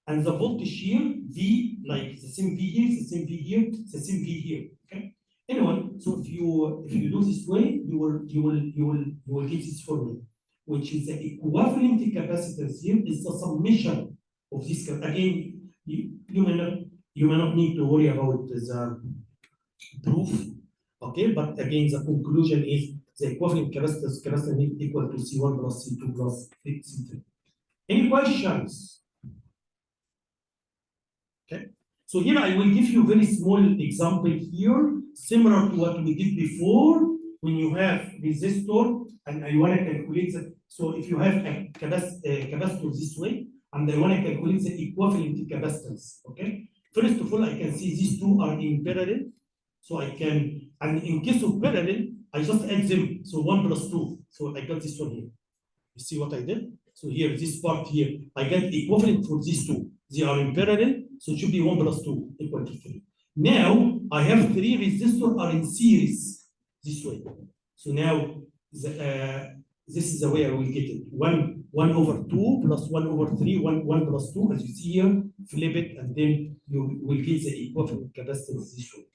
And the voltage here, V, like the same V here, the same V here, the same V here. Okay. Anyway, so if you do this way, you will get this formula, which is the equivalent capacitance here is the summation of this. Again, you may not need to worry about the proof, okay, but again the conclusion is the equivalent capacitance equal to C1 plus C2 plus C3. Any questions? Okay, so here I will give you a very small example here, similar to what we did before when you have resistor and I want to calculate the, so if you have a capacitor this way and I want to calculate the equivalent capacitance, okay, first of all I can see these two are in parallel. So I can, and in case of parallel, I just add them. So 1 plus 2. So I got this one here. You see what I did? So here, this part here, I get equivalent for these two. They are in parallel, so it should be 1 plus 2 equal to 3. Now, I have 3 resistors are in series this way. So now, this is the way I will get it. 1 over 2 plus 1 over 3, 1 plus 2, as you see here, flip it, and then you will get the equivalent capacitance this way.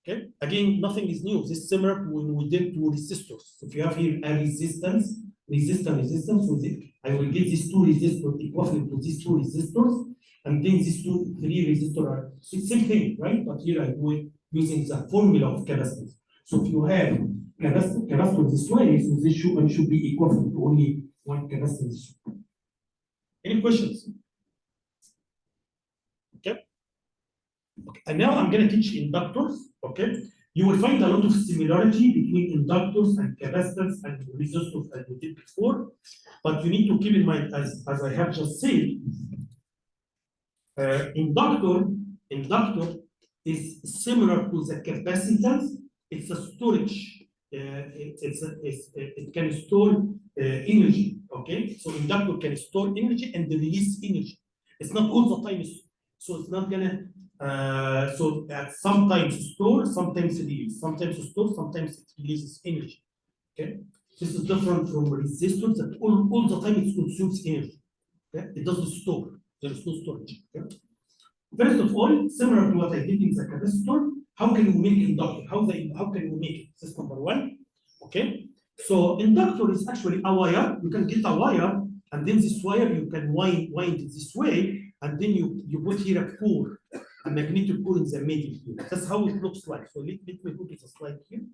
Okay, again, nothing is new. This is similar to when we did 2 resistors. So if you have here a resistance resistance with it. I will get these two resistors equivalent to these two resistors, and then these three resistors are same thing, right? But here I do it using the formula of capacitance. So if you have capacitor this way, so this should be equivalent to only one capacitance. Any questions? Okay. And now I'm going to teach inductors. Okay. You will find a lot of similarity between inductors and capacitors and resistors as we did before, but you need to keep in mind, as I have just said, inductor is similar to the capacitance. It's a storage. It can store energy. Okay, so inductor can store energy and release energy. It's not all the time, so it's not gonna. So at sometimes store, sometimes release, sometimes store, sometimes it releases energy. Okay, this is different from resistors that all the time it consumes energy. Okay, it doesn't store. There is no storage. Okay? First of all, similar to what I did in the capacitor, how can we make inductor? How can we make it? This is number one. Okay, so inductor is actually a wire. You can get a wire, and then this wire you can wind it this way, and then you put here a core. A magnetic core in the middle here. That's how it looks like. So let me put it a slide here.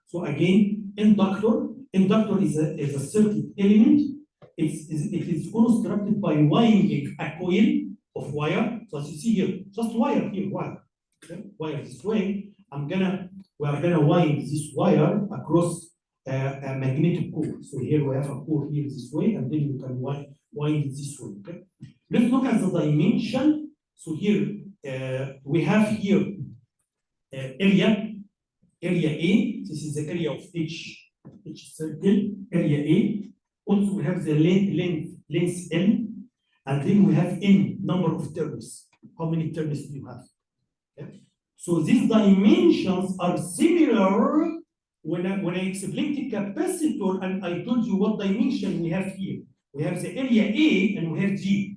So again, inductor is a circuit element. It is constructed by winding a coil of wire. So as you see here, just wire here, wire. Okay? Wire this way. We are gonna wind this wire across a magnetic core. So here we have a core here this way, and then you can wind it this way. Okay. Let's look at the dimension. So here we have here area A. This is the area of each circle, area A. Also, we have the length L, and then we have N, number of turns. How many turns do you have? Okay. So these dimensions are similar when I explained the capacitor, and I told you what dimension we have here. We have the area A and we have G.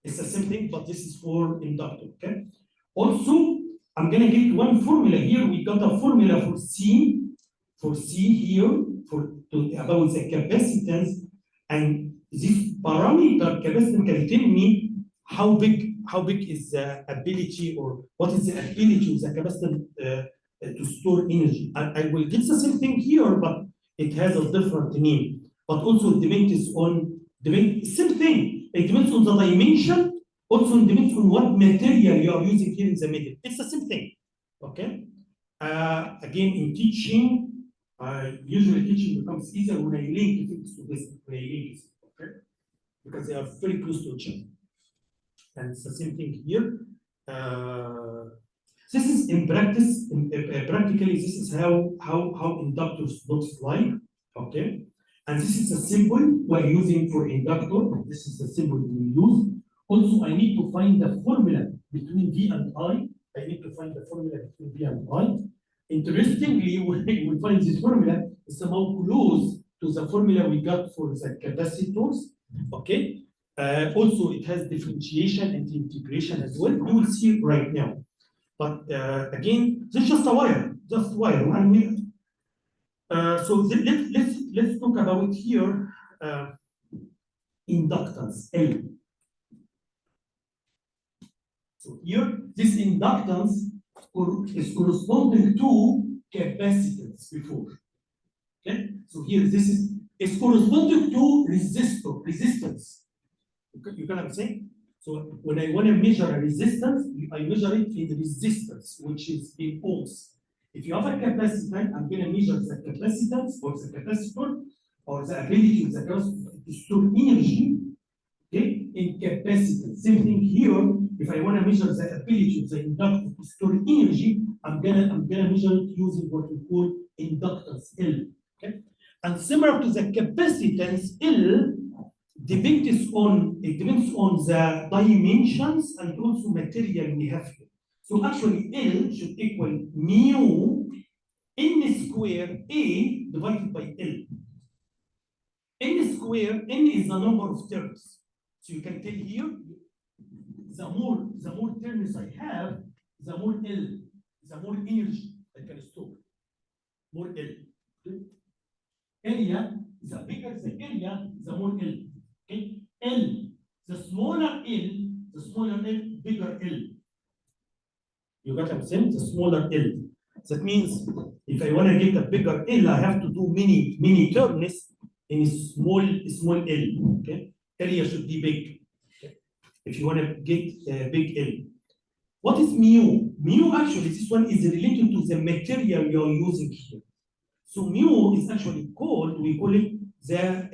It's the same thing, but this is for inductor. Okay. Also, I'm gonna get one formula here. We got a formula for C here about the capacitance, and this parameter capacitance can tell me how big is the ability, or what is the ability of the capacitor to store energy. I will get the same thing here, but it has a different name. But also it depends on same thing. It depends on the dimension. Also, it depends on what material you are using here in the middle. It's the same thing. Okay. Again, in teaching, usually teaching becomes easier when I link things to this. Okay, because they are very close to each other. And it's the same thing here. This is in practice. Practically, this is how inductors looks like. Okay. And this is a symbol we're using for inductor. This is the symbol we use. Also, I need to find the formula between V and I. I need to find the formula between V and I. Interestingly, when we find this formula, it's somehow close to the formula we got for the capacitors. Okay. Also, it has differentiation and integration as well. You will see it right now. But again, this is just a wire, So let's talk about here inductance L. So here, this inductance is corresponding to capacitance before. Okay, so here this is corresponding to resistance. You can understand? So when I want to measure a resistance, I measure it in resistance, which is in ohms. If you have a capacitor, I'm going to measure the capacitance or the capacitor or the ability of the capacitor to store energy. Okay, in capacitance. Same thing here. If I want to measure the ability of the inductor to store energy, I'm gonna measure it using what we call inductance L. Okay, and similar to the capacitance L, depends on the dimensions and also material we have here. So actually, L should equal mu n square A divided by L. N square, N is the number of terms. So you can tell here, the more terms I have, the more L, the more energy I can store. More L. Okay. Area the bigger the area, the more L. Okay, L, the smaller L, bigger L. You got what I'm saying? The smaller L. That means if I want to get a bigger L, I have to do many turns in small L. Okay, area should be big. Okay? If you want to get a big L. What is mu? Mu actually, this one is related to the material you are using here. So mu is actually called, we call it the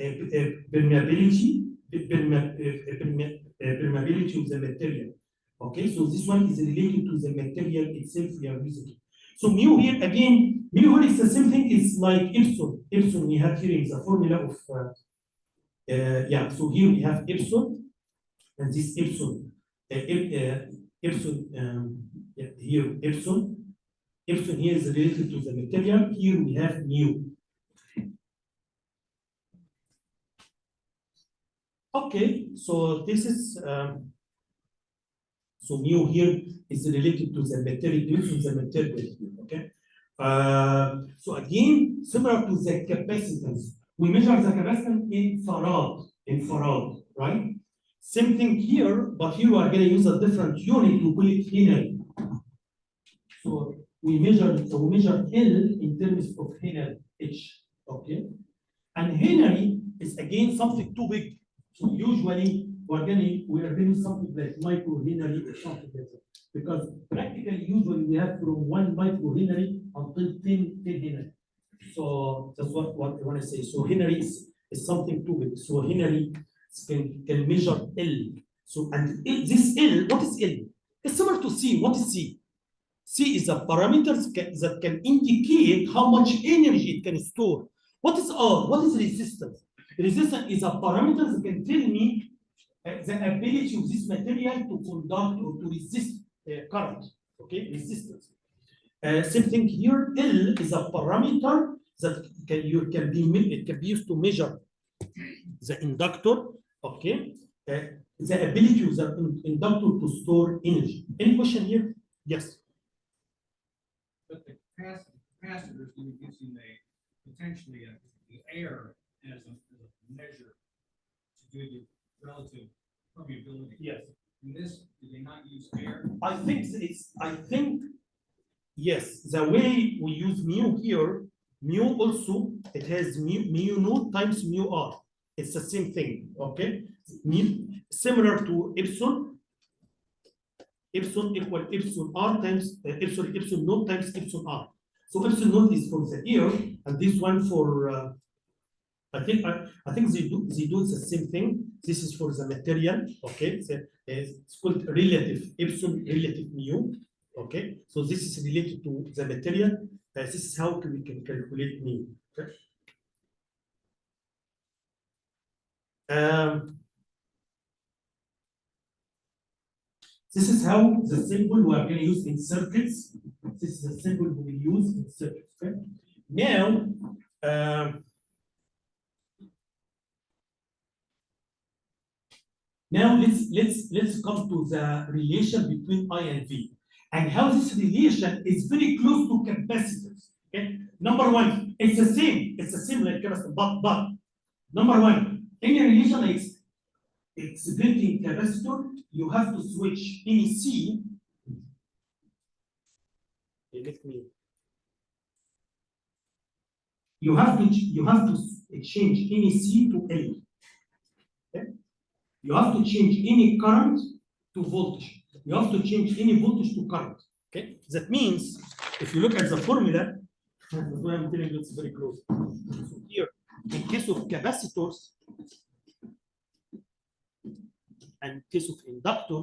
permeability of the material. Okay, so this one is related to the material itself we are using. So mu here again, mu here is the same thing, it's like epsilon. Epsilon we have here in the formula of yeah, so here we have epsilon, and this epsilon, yeah, here epsilon here is related to the material. Here we have mu. Okay, so this is so mu here is related to the material. Okay. So again, similar to the capacitance, we measure the capacitance in farad, right? Same thing here, but here we are going to use a different unit to call it Henry. So we measure L in terms of Henry H. Okay, and Henry is again something too big. So usually we are going to use something like micro Henry or something like that, because practically usually we have from 1 micro Henry until 10 Henry. So that's what I want to say. So Henry is something too big. So Henry can measure L. So and this L, what is L? It's similar to C. What is C? C is a parameter that can indicate how much energy it can store. What is R? What is resistance? Resistance is a parameter that can tell me the ability of this material to conduct or to resist current. Okay, resistance. Same thing here. L is a parameter that can be used to measure the inductor. Okay, the ability of the inductor to store energy. Any question here? Yes. But the capacitor is using potentially the air as a measure to do the relative permeability. Yes. In this, do they not use air? I think yes. The way we use mu here, mu also it has mu naught times mu r. It's the same thing. Okay. Mu similar to epsilon. Epsilon equal epsilon r times epsilon naught times epsilon r. So epsilon naught is for the air, and this one for I think they do the same thing. This is for the material. Okay, so it's called relative epsilon relative mu. Okay, so this is related to the material. This is how we can calculate mu. Okay. This is how the symbol we are going to use in circuits. This is the symbol we use in circuits. Okay. Now, let's come to the relation between I and V, and how this relation is very close to capacitors. Okay. Number one, it's the same like capacitor, but number one, any relation like exhibiting capacitor, you have to switch any C. You have to change any C to L. Okay? You have to change any current to voltage. You have to change any voltage to current. Okay? That means if you look at the formula, that's why I'm telling you it's very close. So here, in case of capacitors, and in case of inductor,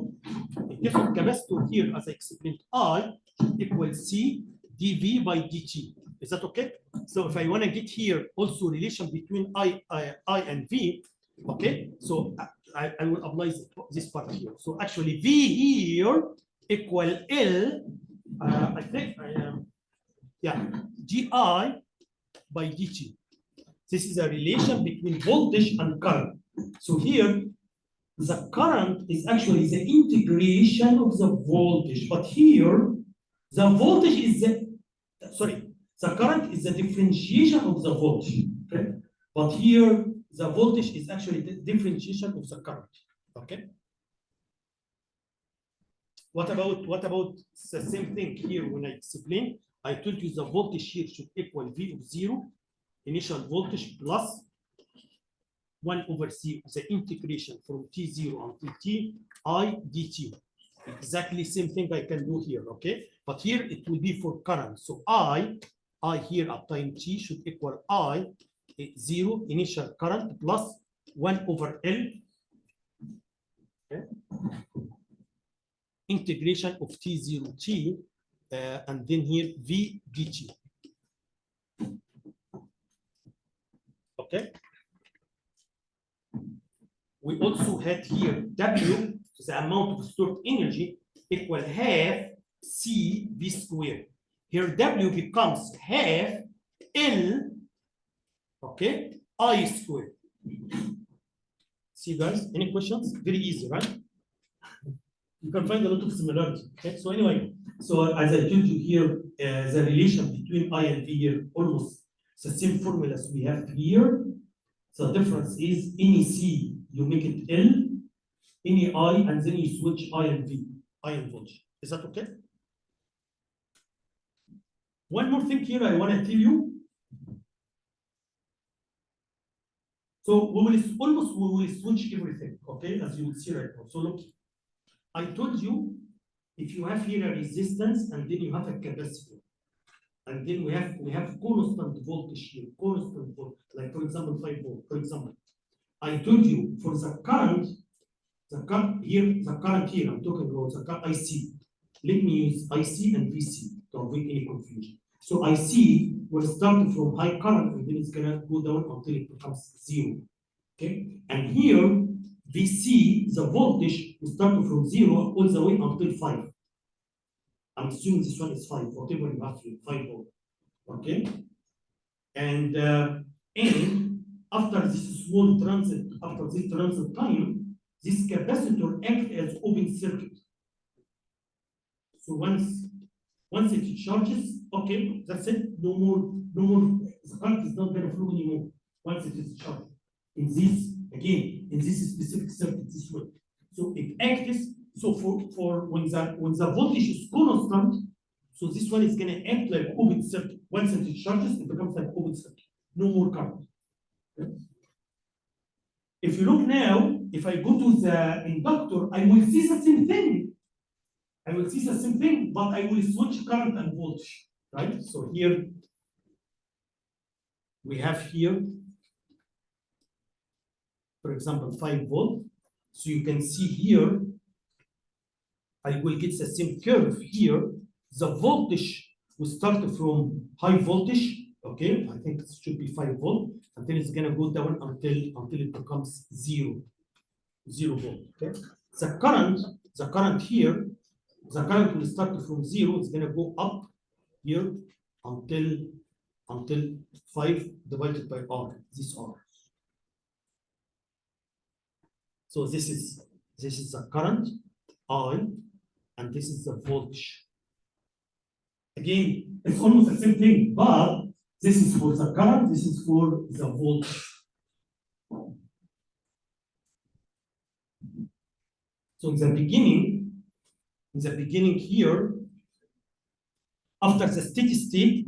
in case of capacitor here, as I explained, I equals C dV by dt. Is that okay? So if I want to get here also relation between I and V, okay, so I will apply this part here. So actually V here equal L, I think I am, yeah, di by dt. This is a relation between voltage and current. So here, the current is actually the integration of the voltage, but here, the voltage is the current is the differentiation of the voltage. Okay? But here, the voltage is actually the differentiation of the current, okay? What about the same thing here when I explain? I told you the voltage here should equal V of 0, initial voltage plus 1 over C, the integration from T0 until T I dt. Exactly same thing I can do here, okay? But here it will be for current. So I here at time T should equal I 0 initial current plus 1 over L, okay? Integration of T0 T, and then here V dt. Okay. We also had here W, the amount of stored energy, equal half C V squared. Here W becomes half L, okay, I squared. See guys, any questions? Very easy, right? You can find a lot of similarity. Okay, so anyway, so as I told you here, the relation between I and V here almost the same formula as we have here. The difference is any C, you make it L, any I, and then you switch I and V, I and voltage. Is that okay? One more thing here I want to tell you. So we will switch everything, okay, as you will see right now. So look, I told you if you have here a resistance and then you have a capacitor, and then we have constant voltage here, constant voltage, like for example 5 volt. For example, I told you for the current here, I'm talking about the current IC. Let me use IC and VC to avoid any confusion. So IC will start from high current and then it's gonna go down until it becomes 0. Okay, and here VC, the voltage will start from 0 all the way until 5. I'm assuming this one is 5, whatever you have here, 5 volt. Okay, and after this small transit, after this transit time, this capacitor acts as open circuit. So once it charges, okay, that's it. No more. The current is not going to flow anymore once it is charged. In this specific circuit, this way. So it acts. So for when the voltage is constant, so this one is going to act like open circuit. Once it charges, it becomes like open circuit. No more current. Okay. If you look now, if I go to the inductor, I will see the same thing. But I will switch current and voltage, right? So here we have here, for example, 5 volt. So you can see here, I will get the same curve here. The voltage will start from high voltage, okay? I think it should be 5 volt, and then it's gonna go down until it becomes 0 volt, okay? The current here, the current will start from 0, it's gonna go up here until 5 divided by R, this R. So this is the current, I, and this is the voltage. Again, it's almost the same thing, but this is for the current, this is for the voltage. So in the beginning here, after the steady state,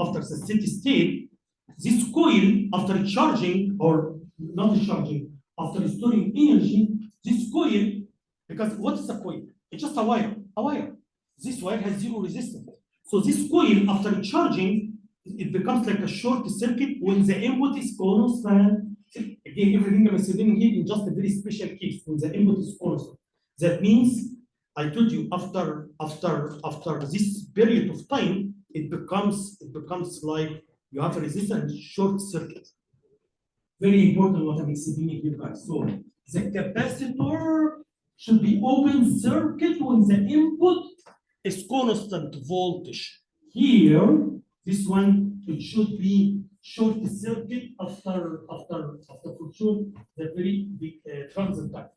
this coil, after charging or not charging, after storing energy, this coil, because what is a coil? It's just a wire. This wire has 0 resistance. So this coil, after charging, it becomes like a short circuit when the input is constant. Again, everything I'm explaining here in just a very special case when the input is constant. That means I told you after this period of time, it becomes like you have a resistance short circuit. Very important what I'm explaining here, guys. So the capacitor should be open circuit when the input is constant voltage. Here, this one, it should be short circuit after for sure the very big transit time.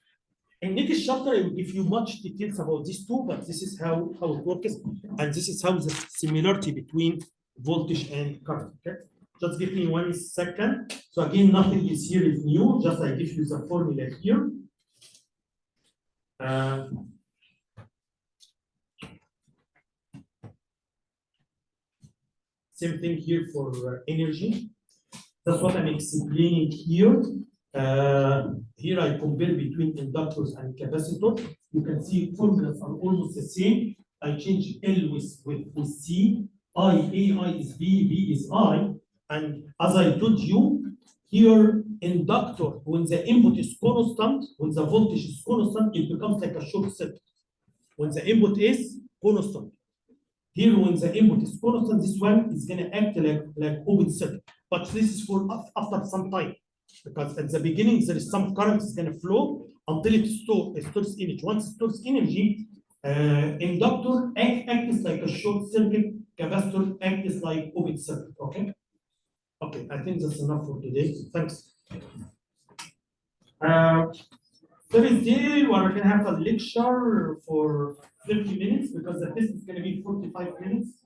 In next chapter, I will give you much details about these two, but this is how it works, and this is how the similarity between voltage and current. Okay. Just give me 1 second. So again, nothing is here is new, just I give you the formula here. Same thing here for energy. That's what I'm explaining here. Here I compare between inductors and capacitors. You can see formulas are almost the same. I change L with C. I is V, V is I. And as I told you, here inductor, when the input is constant, when the voltage is constant, it becomes like a short circuit. When the input is constant. Here, when the input is constant, this one is going to act like open circuit. But this is for after some time. Because at the beginning, there is some current is going to flow until it stores energy. Once it stores energy, inductor acts like a short circuit, capacitor acts like open circuit. Okay? Okay, I think that's enough for today. Thanks. Thursday, we're going to have a lecture for 30 minutes because the test is going to be 45 minutes.